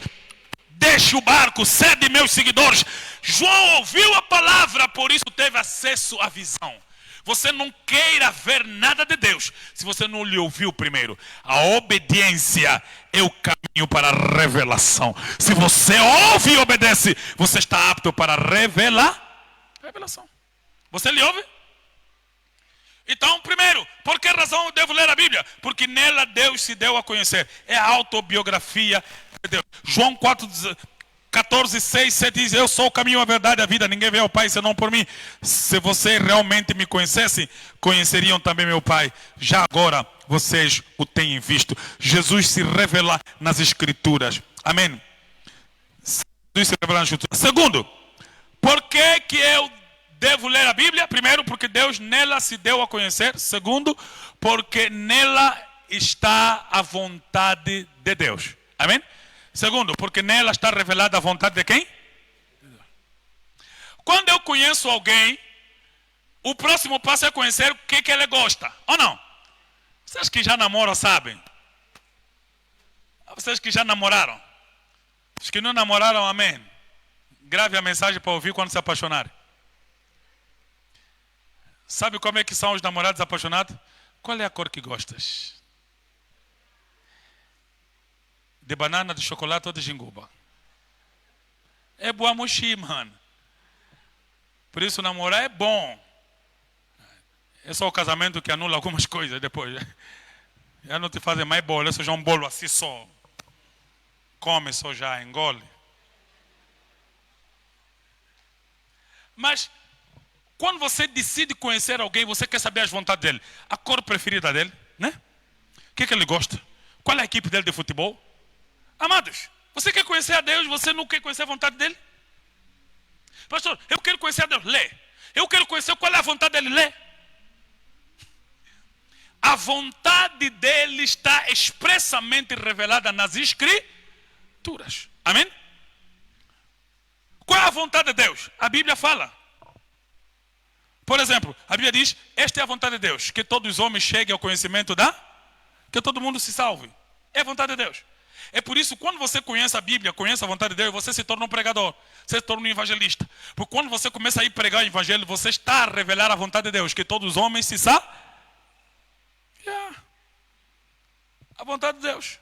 deixe o barco, sede meus seguidores. João ouviu a palavra, por isso teve acesso à visão. Você não queira ver nada de Deus se você não lhe ouviu primeiro. A obediência é o caminho para a revelação. Se você ouve e obedece, você está apto para revelação. Você lhe ouve? Então, primeiro, por que razão eu devo ler a Bíblia? Porque nela Deus se deu a conhecer. É a autobiografia de Deus. João 14:6 diz: eu sou o caminho, a verdade e a vida. Ninguém vê ao Pai senão por mim. Se você realmente me conhecesse, conheceriam também meu Pai. Já agora vocês o têm visto. Jesus se revela nas Escrituras. Amém. Jesus se revela nas Escrituras. Segundo, por que eu devo ler a Bíblia? Primeiro, porque Deus nela se deu a conhecer. Segundo, porque nela está a vontade de Deus. Amém? Segundo, porque nela está revelada a vontade de quem? Quando eu conheço alguém, o próximo passo é conhecer o que ele gosta, ou não? Vocês que já namoram sabem. Vocês que já namoraram. Os que não namoraram, amém. Grave a mensagem para ouvir quando se apaixonarem. Sabe como é que são os namorados apaixonados? Qual é a cor que gostas? De banana, de chocolate ou de jinguba? É boa mochi, mano. Por isso namorar é bom. É só o casamento que anula algumas coisas depois. Já não te fazem mais bolo, é só já um bolo assim só. Come só já, engole. Mas quando você decide conhecer alguém, você quer saber as vontades dele. A cor preferida dele, né? O que ele gosta? Qual é a equipe dele de futebol? Amados, você quer conhecer a Deus, você não quer conhecer a vontade dele? Pastor, eu quero conhecer a Deus, lê. Eu quero conhecer qual é a vontade dele, lê. A a vontade dele está expressamente revelada nas Escrituras. Amém? Qual é a vontade de Deus? A Bíblia fala. Por exemplo, a Bíblia diz, esta é a vontade de Deus, que todos os homens cheguem ao conhecimento que todo mundo se salve. É a vontade de Deus. É por isso, quando você conhece a Bíblia, conhece a vontade de Deus, você se torna um pregador, você se torna um evangelista. Porque quando você começa a ir pregar o evangelho, você está a revelar a vontade de Deus, que todos os homens se salvem. A vontade de Deus.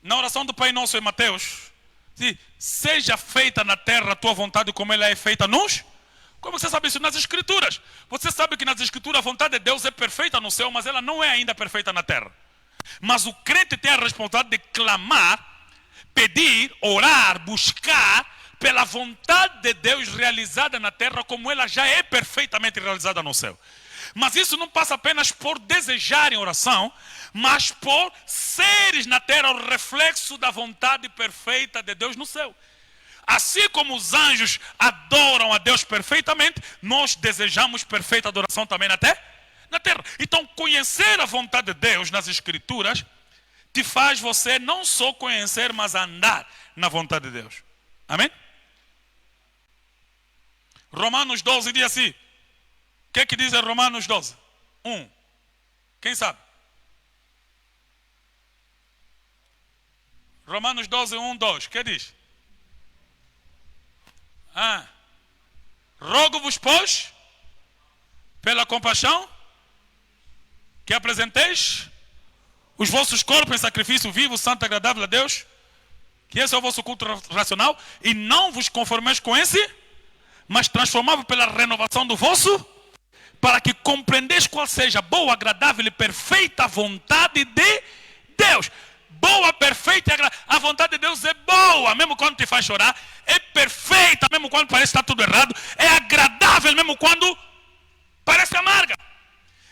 Na oração do Pai Nosso em Mateus, diz, seja feita na terra a tua vontade como ela é feita nos... Como você sabe isso? Nas Escrituras. Você sabe que nas Escrituras a vontade de Deus é perfeita no céu, mas ela não é ainda perfeita na terra. Mas o crente tem a responsabilidade de clamar, pedir, orar, buscar pela vontade de Deus realizada na terra como ela já é perfeitamente realizada no céu. Mas isso não passa apenas por desejar em oração, mas por seres na terra o reflexo da vontade perfeita de Deus no céu. Assim como os anjos adoram a Deus perfeitamente, nós desejamos perfeita adoração também na terra. Então, conhecer a vontade de Deus nas Escrituras te faz você não só conhecer, mas andar na vontade de Deus. Amém? Romanos 12 diz assim. O que é que diz em Romanos 12? 1. Quem sabe? Romanos 12, 1, 2. O que diz? Rogo-vos, pois, pela compaixão, que apresenteis os vossos corpos em sacrifício vivo, santo e agradável a Deus, que esse é o vosso culto racional, e não vos conformeis com esse, mas transformável pela renovação do vosso, para que compreendeis qual seja a boa, agradável e perfeita vontade de Deus. Boa, perfeita e agradável. A vontade de Deus é boa, mesmo quando te faz chorar. É perfeita, mesmo quando parece que está tudo errado. É agradável, mesmo quando parece amarga.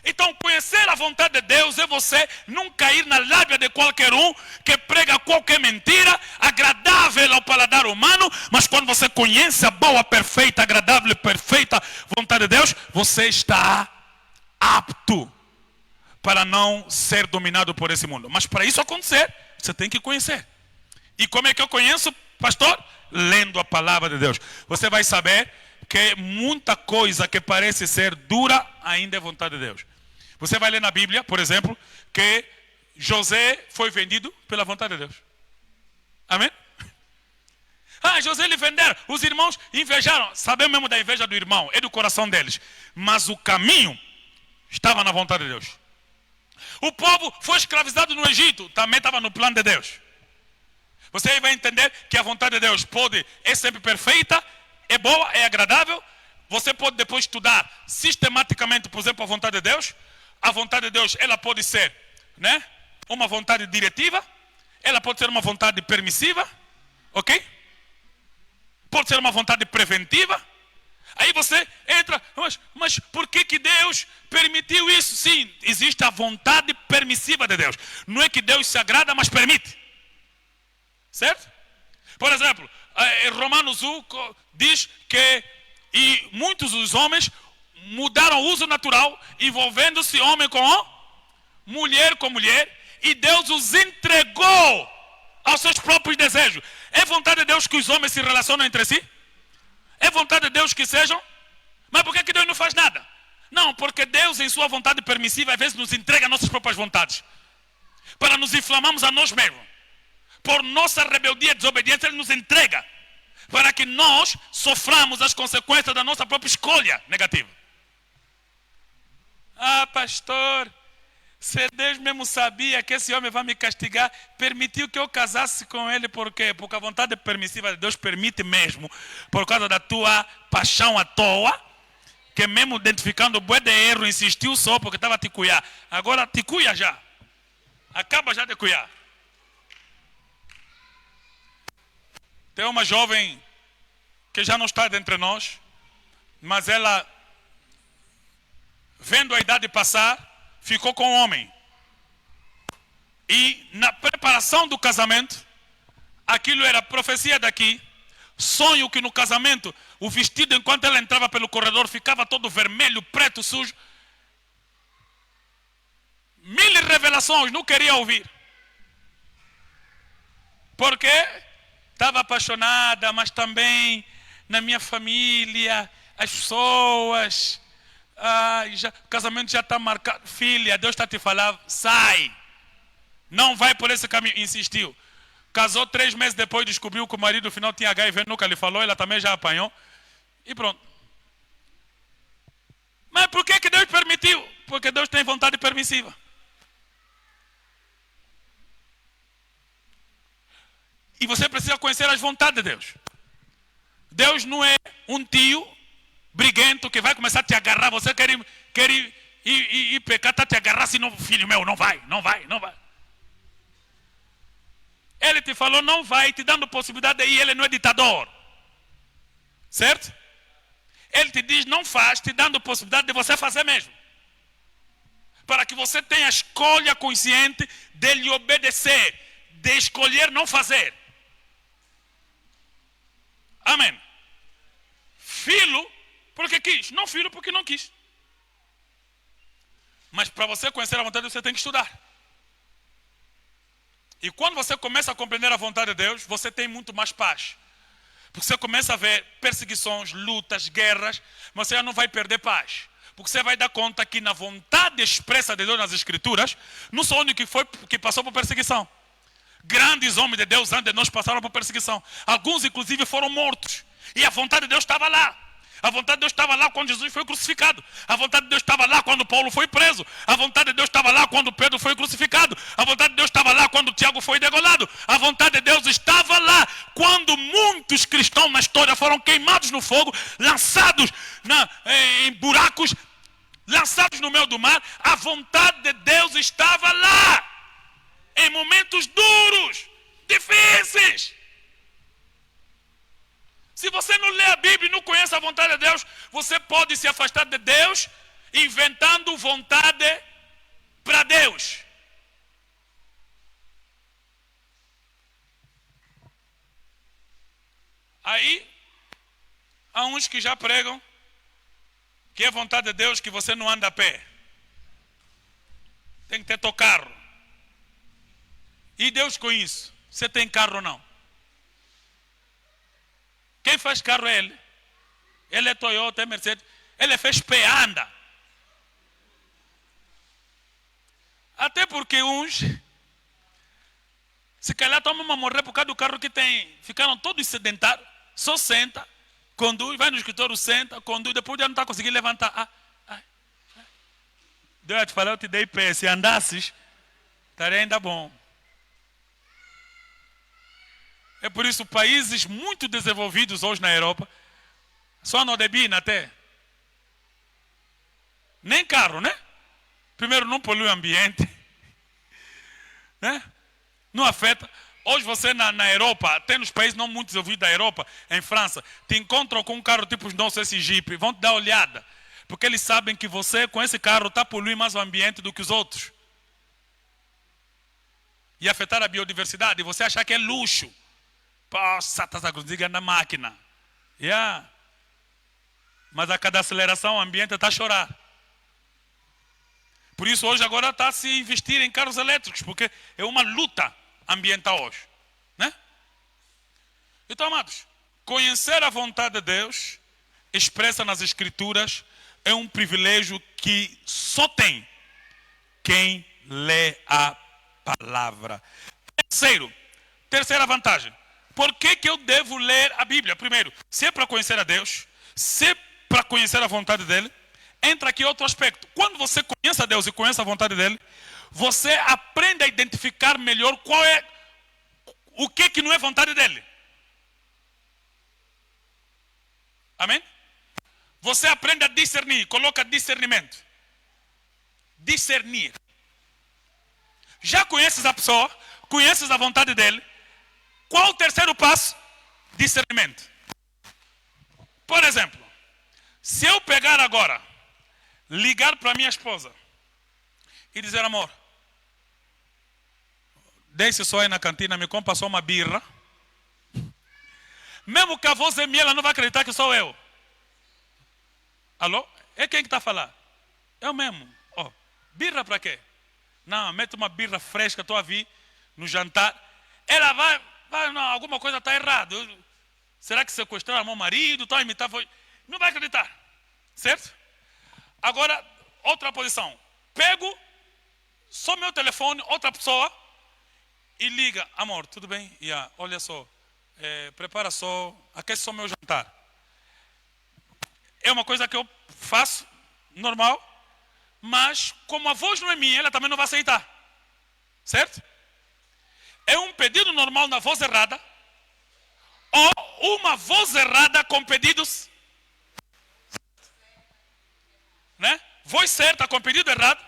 Então, conhecer a vontade de Deus é você não cair na lábia de qualquer um que prega qualquer mentira, agradável ao paladar humano, mas quando você conhece a boa, perfeita, agradável e perfeita vontade de Deus, você está apto para não ser dominado por esse mundo. Mas para isso acontecer, você tem que conhecer. E como é que eu conheço, pastor? Lendo a palavra de Deus. Você vai saber que muita coisa que parece ser dura ainda é vontade de Deus. Você vai ler na Bíblia, por exemplo, que José foi vendido pela vontade de Deus. Amém? José lhe venderam. Os irmãos invejaram. Sabemos mesmo da inveja do irmão. É do coração deles. Mas o caminho estava na vontade de Deus. O povo foi escravizado no Egito. Também estava no plano de Deus. Você vai entender que a vontade de Deus é sempre perfeita, é boa, é agradável. Você pode depois estudar sistematicamente, por exemplo, a vontade de Deus. A vontade de Deus, ela pode ser, né, uma vontade diretiva. Ela pode ser uma vontade permissiva. Ok? Pode ser uma vontade preventiva. Aí você entra, mas por que Deus permitiu isso? Sim, existe a vontade permissiva de Deus. Não é que Deus se agrada, mas permite. Certo? Por exemplo, Romanos 1 diz que e muitos dos homens mudaram o uso natural, envolvendo-se homem com mulher, e Deus os entregou aos seus próprios desejos. É vontade de Deus que os homens se relacionem entre si? É vontade de Deus que sejam? Mas por que Deus não faz nada? Não, porque Deus em sua vontade permissiva às vezes nos entrega nossas próprias vontades. Para nos inflamarmos a nós mesmos. Por nossa rebeldia e desobediência Ele nos entrega. Para que nós soframos as consequências da nossa própria escolha negativa. Pastor, se Deus mesmo sabia que esse homem vai me castigar, permitiu que eu casasse com ele, por quê? Porque a vontade permissiva de Deus permite mesmo, por causa da tua paixão à toa, que mesmo identificando o bué de erro, insistiu só porque estava a te cuidar. Agora te cuida já. Acaba já de cuidar. Tem uma jovem que já não está dentre nós, mas ela, vendo a idade passar, ficou com um homem. E na preparação do casamento, aquilo era profecia daqui, Sonho que no casamento, o vestido, enquanto ela entrava pelo corredor, ficava todo vermelho, preto, sujo. Mil revelações, não queria ouvir. Porque estava apaixonada, mas também na minha família, as pessoas, o casamento já está marcado. Filha, Deus está te falando, sai. Não vai por esse caminho. Insistiu. Casou 3 meses depois, descobriu que o marido no final tinha HIV, nunca lhe falou, ela também já apanhou. E pronto. Mas por que Deus permitiu? Porque Deus tem vontade permissiva. E você precisa conhecer as vontades de Deus. Deus não é um tio briguento que vai começar a te agarrar. Você quer ir pecar, tá te agarrar, senão, filho meu, não vai. Ele te falou não vai, te dando possibilidade de ir, ele não é ditador. Certo? Ele te diz não faz, te dando possibilidade de você fazer mesmo. Para que você tenha a escolha consciente de lhe obedecer, de escolher não fazer. Amém. Filho, porque quis. Não filho, porque não quis. Mas para você conhecer a vontade de Deus, você tem que estudar. E quando você começa a compreender a vontade de Deus, você tem muito mais paz. Porque você começa a ver perseguições, lutas, guerras, mas você já não vai perder paz. Porque você vai dar conta que na vontade expressa de Deus nas Escrituras, não sou o único que passou por perseguição. Grandes homens de Deus antes de nós passaram por perseguição. Alguns inclusive foram mortos. E a vontade de Deus estava lá. A vontade de Deus estava lá quando Jesus foi crucificado. A vontade de Deus estava lá quando Paulo foi preso. A vontade de Deus estava lá quando Pedro foi crucificado. A vontade de Deus estava lá quando Tiago foi degolado. A vontade de Deus estava lá quando muitos cristãos na história foram queimados no fogo, lançados em buracos, lançados no meio do mar. A vontade de Deus estava lá. Em momentos duros, difíceis. Se você não lê a Bíblia e não conhece a vontade de Deus, você pode se afastar de Deus inventando vontade para Deus. Aí, há uns que já pregam que é vontade de Deus que você não anda a pé. Tem que ter teu carro. E Deus com isso? Você tem carro ou não? Quem faz carro é Ele. Ele é Toyota, é Mercedes. Ele fez pé, anda. Até porque uns, se calhar tomam a morrer por causa do carro que tem. Ficaram todos sedentários. Só senta, conduz, vai no escritório, senta, conduz. Depois já não está conseguindo levantar. Deus vai te falar, eu te dei pé. Se andasses, estaria ainda bom. É por isso países muito desenvolvidos hoje na Europa, só não debina até. Nem carro, né? Primeiro, não polui o ambiente. Né? Não afeta. Hoje você na Europa, até nos países não muito desenvolvidos da Europa, em França, te encontram com um carro tipo, não sei se Jeep, vão te dar olhada. Porque eles sabem que você, com esse carro, está poluindo mais o ambiente do que os outros. E afetar a biodiversidade. E você achar que é luxo. Poxa, está a na máquina. Yeah. Mas a cada aceleração o ambiente está a chorar. Por isso hoje agora está a se investir em carros elétricos, porque é uma luta ambiental hoje. Né? Então, amados, conhecer a vontade de Deus, expressa nas Escrituras, é um privilégio que só tem quem lê a palavra. Terceira vantagem. Por que eu devo ler a Bíblia? Primeiro, se é para conhecer a Deus, se é para conhecer a vontade dEle, entra aqui outro aspecto. Quando você conhece a Deus e conhece a vontade dEle, você aprende a identificar melhor o que não é vontade dEle. Amém? Você aprende a discernir, coloca discernimento. Discernir. Já conheces a pessoa, conheces a vontade dEle. Qual o terceiro passo? Discernimento. Por exemplo, se eu pegar agora, ligar para minha esposa e dizer, amor, deixe só aí na cantina, me compra só uma birra, Mesmo que a voz é minha, ela não vai acreditar que sou eu. Alô? É quem que está a falar? Eu mesmo. Oh, birra para quê? Não, mete uma birra fresca, estou a vir no jantar. Ela vai não, alguma coisa está errada. Será que sequestraram meu marido? Está a imitar? Não vai acreditar. Certo? Agora, outra posição. Pego só meu telefone, outra pessoa, e liga. Amor, tudo bem? Yeah, olha só, prepara só, aquece só meu jantar. É uma coisa que eu faço, normal, mas como a voz não é minha, ela também não vai aceitar. Certo? É um pedido normal na voz errada, ou uma voz errada com pedidos, né? Voz certa com pedido errado,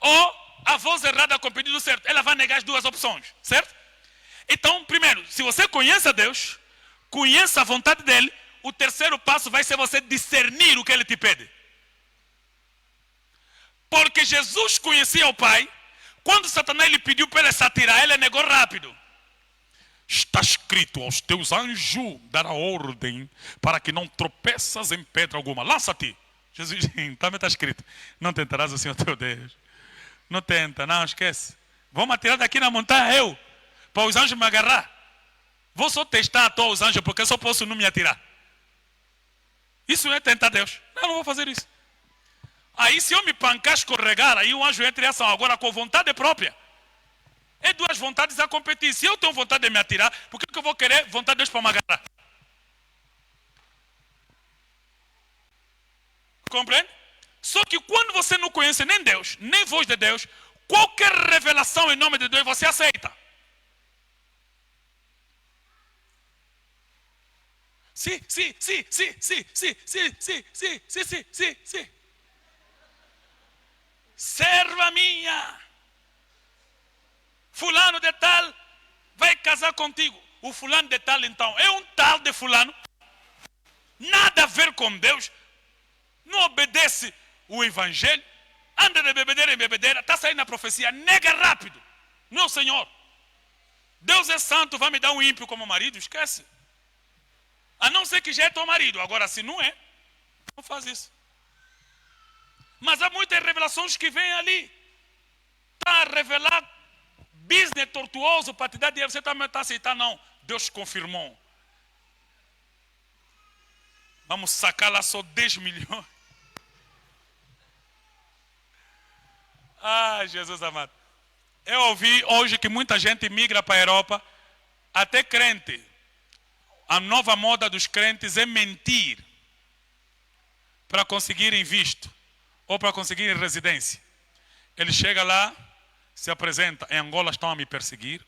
ou a voz errada com pedido certo. Ela vai negar as duas opções, certo? Então, primeiro, se você conhece a Deus, conhece a vontade dele, o terceiro passo vai ser você discernir o que ele te pede. Porque Jesus conhecia o Pai. Quando Satanás lhe pediu para ele se atirar, ele negou rápido. Está escrito: aos teus anjos dará ordem para que não tropeças em pedra alguma. Lança-te. Jesus, também está escrito: não tentarás o Senhor teu Deus. Não tenta, não, esquece. Vamos atirar daqui na montanha, para os anjos me agarrar. Vou só testar a todos os anjos, porque eu só posso não me atirar. Isso é tentar Deus. Não vou fazer isso. Aí se eu me pancar, escorregar, aí o anjo entra em ação. Agora com vontade própria. É duas vontades a competir. Se eu tenho vontade de me atirar, por que eu vou querer vontade de Deus para me agarrar? Compreende? Só que quando você não conhece nem Deus, nem voz de Deus, qualquer revelação em nome de Deus você aceita. Sim. Serva minha, fulano de tal vai casar contigo. O fulano de tal então é um tal de fulano, nada a ver com Deus, não obedece o evangelho, anda de bebedeira em bebedeira, está saindo a profecia, nega rápido. Não, Senhor, Deus é santo, vai me dar um ímpio como marido? Esquece. A não ser que já é teu marido. Agora, se não é, não faz isso. Mas há muitas revelações que vêm ali. Está a revelar business tortuoso para te dar dinheiro. Você também está aceitando? Não. Deus confirmou. Vamos sacar lá só 10 milhões. Jesus amado. Eu ouvi hoje que muita gente migra para a Europa, até crente. A nova moda dos crentes é mentir para conseguirem visto ou para conseguirem residência. Ele chega lá, se apresenta: em Angola estão a me perseguir,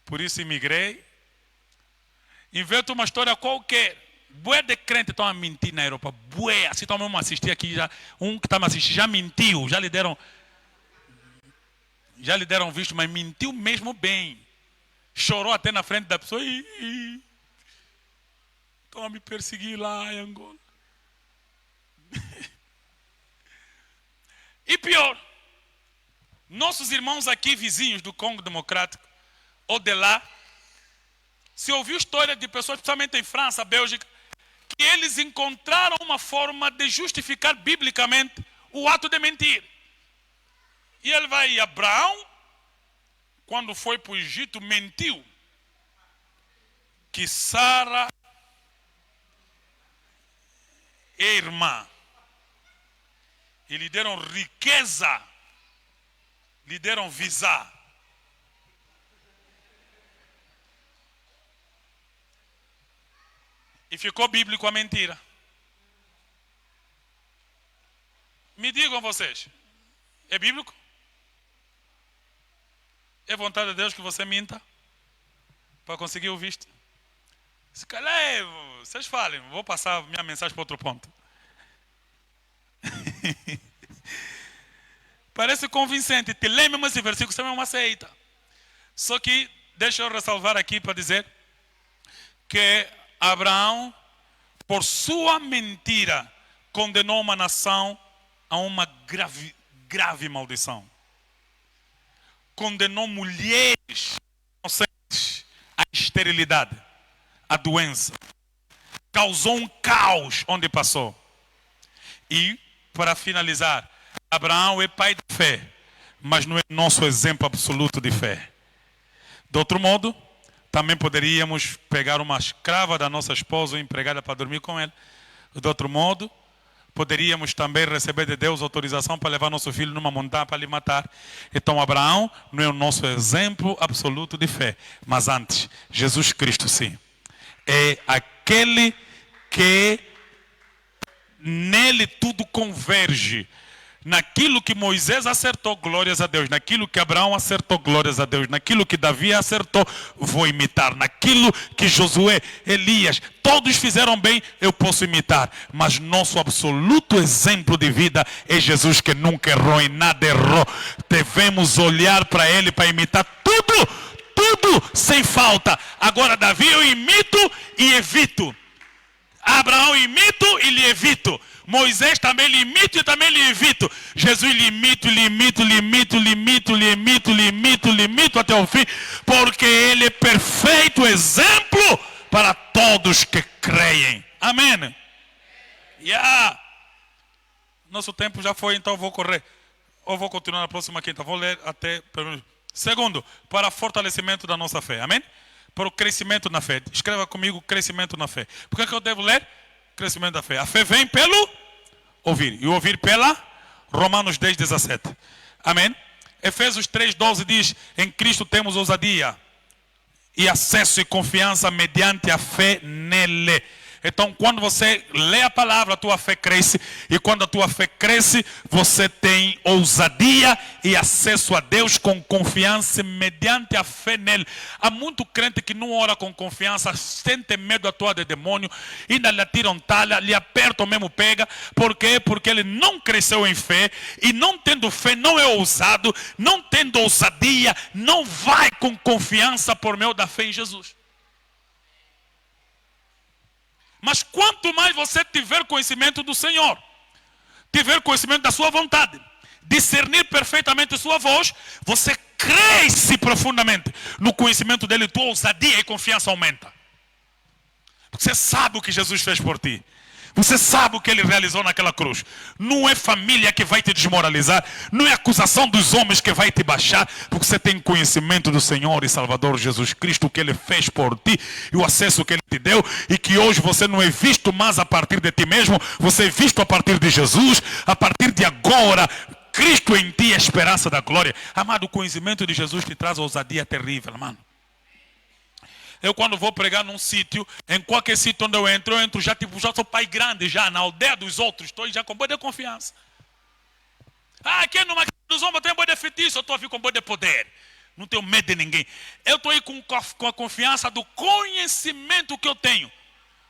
por isso imigrei. Inventa uma história qualquer. Bué de crente estão a mentir na Europa. Bué, assim estão mesmo a assistir aqui. Já, um que está me assistindo já mentiu, já lhe deram visto, mas mentiu mesmo bem. Chorou até na frente da pessoa. Estão a me perseguir lá em Angola. E pior, nossos irmãos aqui vizinhos do Congo Democrático, ou de lá, se ouviu história de pessoas, principalmente em França, Bélgica, que eles encontraram uma forma de justificar biblicamente o ato de mentir. E ele vai: Abraão, quando foi para o Egito, mentiu que Sara é irmã. E lhe deram riqueza, lhe deram visa. E ficou bíblico a mentira. Me digam vocês, é bíblico? É vontade de Deus que você minta para conseguir o visto? Se calhar vocês falem, vou passar minha mensagem para outro ponto. Parece convincente, te lê mesmo esse versículo, você mesmo aceita. Só que deixa eu ressalvar aqui para dizer que Abraão, por sua mentira, condenou uma nação a uma grave maldição. Condenou mulheres inocentes esterilidade, a doença. Causou um caos onde passou. E, para finalizar, Abraão é pai de fé, mas não é nosso exemplo absoluto de fé. De outro modo, também poderíamos pegar uma escrava da nossa esposa ou empregada para dormir com ela. De outro modo, poderíamos também receber de Deus autorização para levar nosso filho numa montanha para lhe matar. Então Abraão não é o nosso exemplo absoluto de fé. Mas antes, Jesus Cristo sim. É aquele que nele tudo converge. Naquilo que Moisés acertou, glórias a Deus. Naquilo que Abraão acertou, glórias a Deus. Naquilo que Davi acertou, vou imitar. Naquilo que Josué, Elias, todos fizeram bem, eu posso imitar. Mas nosso absoluto exemplo de vida é Jesus, que nunca errou e nada errou. Devemos olhar para ele para imitar tudo sem falta. Agora Davi eu imito e evito. Abraão imito e lhe evito. Moisés também lhe imito e também lhe evito. Jesus lhe imito até o fim, porque ele é perfeito exemplo para todos que creem. Amém. Nosso tempo já foi, então vou correr. Ou vou continuar na próxima quinta. Vou ler até... Segundo, para fortalecimento da nossa fé. Amém? Para o crescimento na fé. Escreva comigo, crescimento na fé. Por que eu devo ler? Crescimento da fé. A fé vem pelo ouvir. E o ouvir pela Romanos 10, 17. Amém? Efésios 3, 12 diz: em Cristo temos ousadia e acesso e confiança mediante a fé nele. Então, quando você lê a palavra, a tua fé cresce. E quando a tua fé cresce, você tem ousadia e acesso a Deus com confiança mediante a fé nele. Há muito crente que não ora com confiança, sente medo atuar de demônio, ainda lhe atiram talha, lhe apertam mesmo, pega. Por quê? Porque ele não cresceu em fé. E não tendo fé, não é ousado. Não tendo ousadia, não vai com confiança por meio da fé em Jesus. Mas quanto mais você tiver conhecimento do Senhor, tiver conhecimento da sua vontade, discernir perfeitamente a sua voz, você cresce profundamente no conhecimento dele, tua ousadia e confiança aumenta. Porque você sabe o que Jesus fez por ti. Você sabe o que ele realizou naquela cruz. Não é família que vai te desmoralizar. Não é acusação dos homens que vai te baixar. Porque você tem conhecimento do Senhor e Salvador Jesus Cristo, o que ele fez por ti e o acesso que ele te deu. E que hoje você não é visto mais a partir de ti mesmo. Você é visto a partir de Jesus. A partir de agora, Cristo em ti é a esperança da glória. Amado, o conhecimento de Jesus te traz ousadia terrível, mano. Eu quando vou pregar num sítio, em qualquer sítio onde eu entro já sou pai grande, já na aldeia dos outros, estou já com boa de confiança. Aqui numa casa dos homens eu tenho boa de feitiço, eu estou aqui com boa de poder. Não tenho medo de ninguém. Eu estou aí com a confiança do conhecimento que eu tenho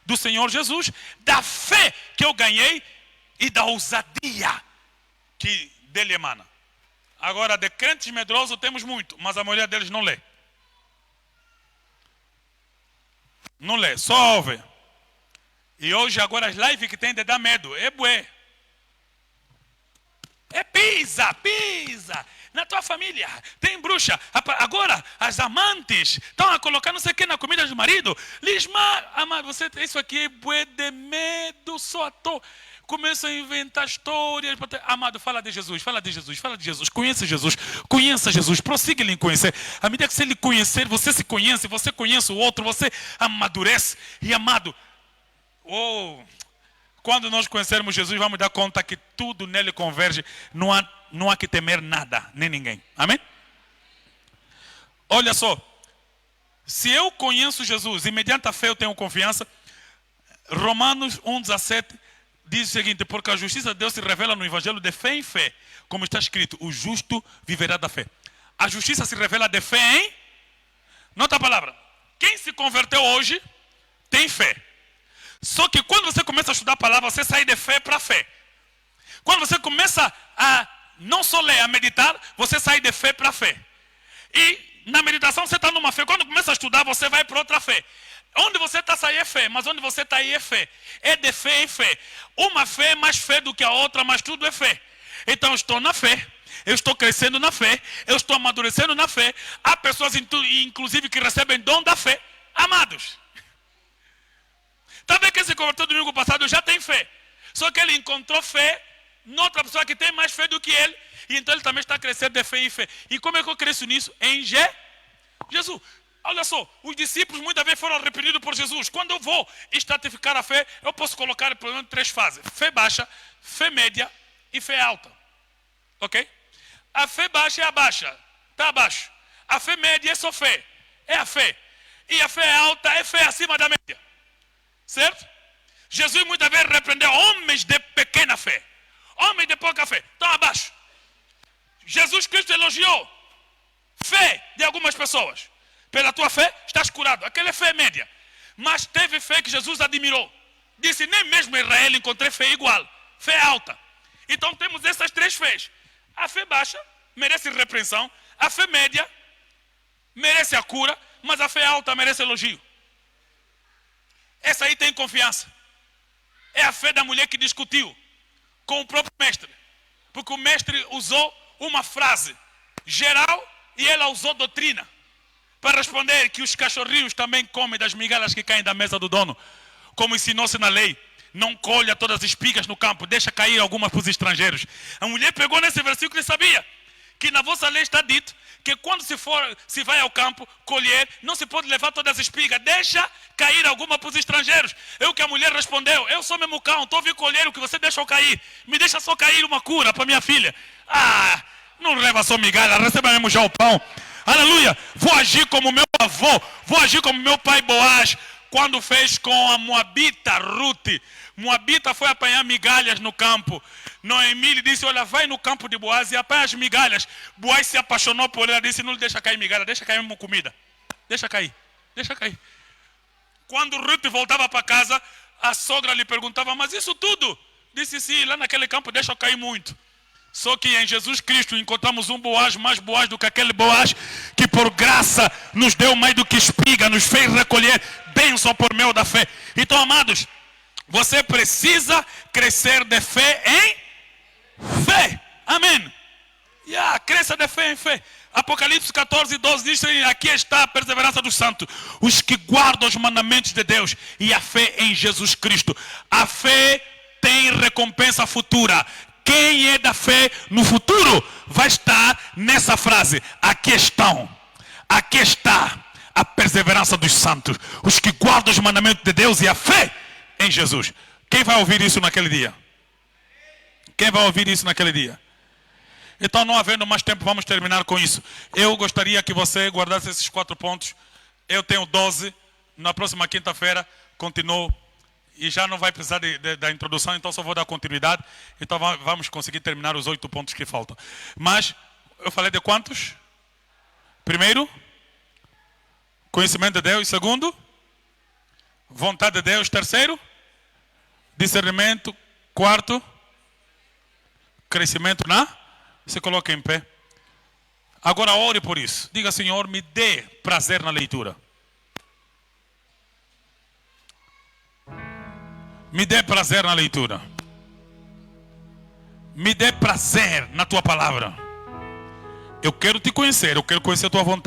do Senhor Jesus, da fé que eu ganhei e da ousadia que dele emana. Agora, de crentes medrosos temos muito, mas a maioria deles não lê. Não lê, só ouve. E hoje agora as lives que tem de dar medo. É bué. É pisa. Na tua família tem bruxa. Agora as amantes estão a colocar não sei o que na comida do marido. Amado, você, isso aqui é bué de medo, só à toa. Começa a inventar histórias. Amado, fala de Jesus. Conheça Jesus, prossiga ele em conhecer. À medida que você lhe conhecer, você se conhece, você conhece o outro, você amadurece. E amado, quando nós conhecermos Jesus, vamos dar conta que tudo nele converge. Não há que temer nada, nem ninguém. Amém? Olha só, se eu conheço Jesus e mediante a fé eu tenho confiança, Romanos 1,17 diz o seguinte: porque a justiça de Deus se revela no evangelho de fé em fé, como está escrito, o justo viverá da fé. A justiça se revela de fé em... Nota a palavra. Quem se converteu hoje tem fé. Só que quando você começa a estudar a palavra, você sai de fé para fé. Quando você começa a não só ler, a meditar, você sai de fé para fé. E na meditação você está numa fé. Quando começa a estudar, você vai para outra fé. Onde você está aí é fé, mas onde você está aí é fé. É de fé em fé. Uma fé é mais fé do que a outra, mas tudo é fé. Então eu estou na fé, eu estou crescendo na fé, eu estou amadurecendo na fé. Há pessoas inclusive que recebem dom da fé. Amados, talvez quem se converteu domingo passado já tem fé. Só que ele encontrou fé noutra pessoa que tem mais fé do que ele. E então ele também está crescendo de fé em fé. E como é que eu cresço nisso? Em Jesus. Olha só, os discípulos muitas vezes foram repreendidos por Jesus. Quando eu vou estratificar a fé, eu posso colocar pelo menos 3 fases: fé baixa, fé média e fé alta. Ok? A fé baixa é a baixa, está abaixo. A fé média é só fé, é a fé. E a fé alta é fé acima da média. Certo? Jesus muitas vezes repreendeu homens de pequena fé. Homens de pouca fé, estão abaixo. Jesus Cristo elogiou fé de algumas pessoas. Pela tua fé, estás curado. Aquela é fé média. Mas teve fé que Jesus admirou. Disse, nem mesmo em Israel encontrei fé igual. Fé alta. Então temos essas 3 fés. A fé baixa merece repreensão. A fé média merece a cura. Mas a fé alta merece elogio. Essa aí tem confiança. É a fé da mulher que discutiu com o próprio mestre. Porque o mestre usou uma frase geral e ela usou doutrina para responder que os cachorrinhos também comem das migalhas que caem da mesa do dono. Como ensinou-se na lei. Não colha todas as espigas no campo, deixa cair algumas para os estrangeiros. A mulher pegou nesse versículo e sabia que na vossa lei está dito que quando se vai ao campo colher, não se pode levar todas as espigas, deixa cair alguma para os estrangeiros. É o que a mulher respondeu: eu sou mesmo cão, estou a vir colher o que você deixou cair, me deixa só cair uma cura para minha filha. Ah, não leva só migalha, receba mesmo já o pão. Aleluia, vou agir como meu avô, vou agir como meu pai Boaz, quando fez com a Moabita Ruth. Moabita foi apanhar migalhas no campo. Noemi lhe disse, olha, vai no campo de Boaz e apanha as migalhas. Boaz se apaixonou por ela, disse, não lhe deixa cair migalha, deixa cair mesmo comida. Deixa cair, deixa cair. Quando Ruth voltava para casa, a sogra lhe perguntava, mas isso tudo? Disse, sim, lá naquele campo deixa cair muito. Só que em Jesus Cristo encontramos um Boaz, mais Boaz do que aquele Boaz, que por graça nos deu mais do que espiga, nos fez recolher bênção por meio da fé. Então, amados, você precisa crescer de fé em fé. Amém. Cresça de fé em fé. Apocalipse 14, 12 diz, aqui está a perseverança dos santos, os que guardam os mandamentos de Deus e a fé em Jesus Cristo. A fé tem recompensa futura. Quem é da fé no futuro vai estar nessa frase. Aqui está a perseverança dos santos, os que guardam os mandamentos de Deus e a fé em Jesus. Quem vai ouvir isso naquele dia? Quem vai ouvir isso naquele dia? Então, não havendo mais tempo, vamos terminar com isso. Eu gostaria que você guardasse esses 4 pontos. Eu tenho 12. Na próxima quinta-feira, continuo. E já não vai precisar da introdução, então só vou dar continuidade. Então vamos conseguir terminar os 8 pontos que faltam. Mas, eu falei de quantos? Primeiro, conhecimento de Deus. Segundo, vontade de Deus. Terceiro, discernimento. Quarto, crescimento se coloca em pé. Agora ore por isso. Diga, Senhor, me dê prazer na leitura. Me dê prazer na leitura. Me dê prazer na tua palavra. Eu quero te conhecer, eu quero conhecer a tua vontade.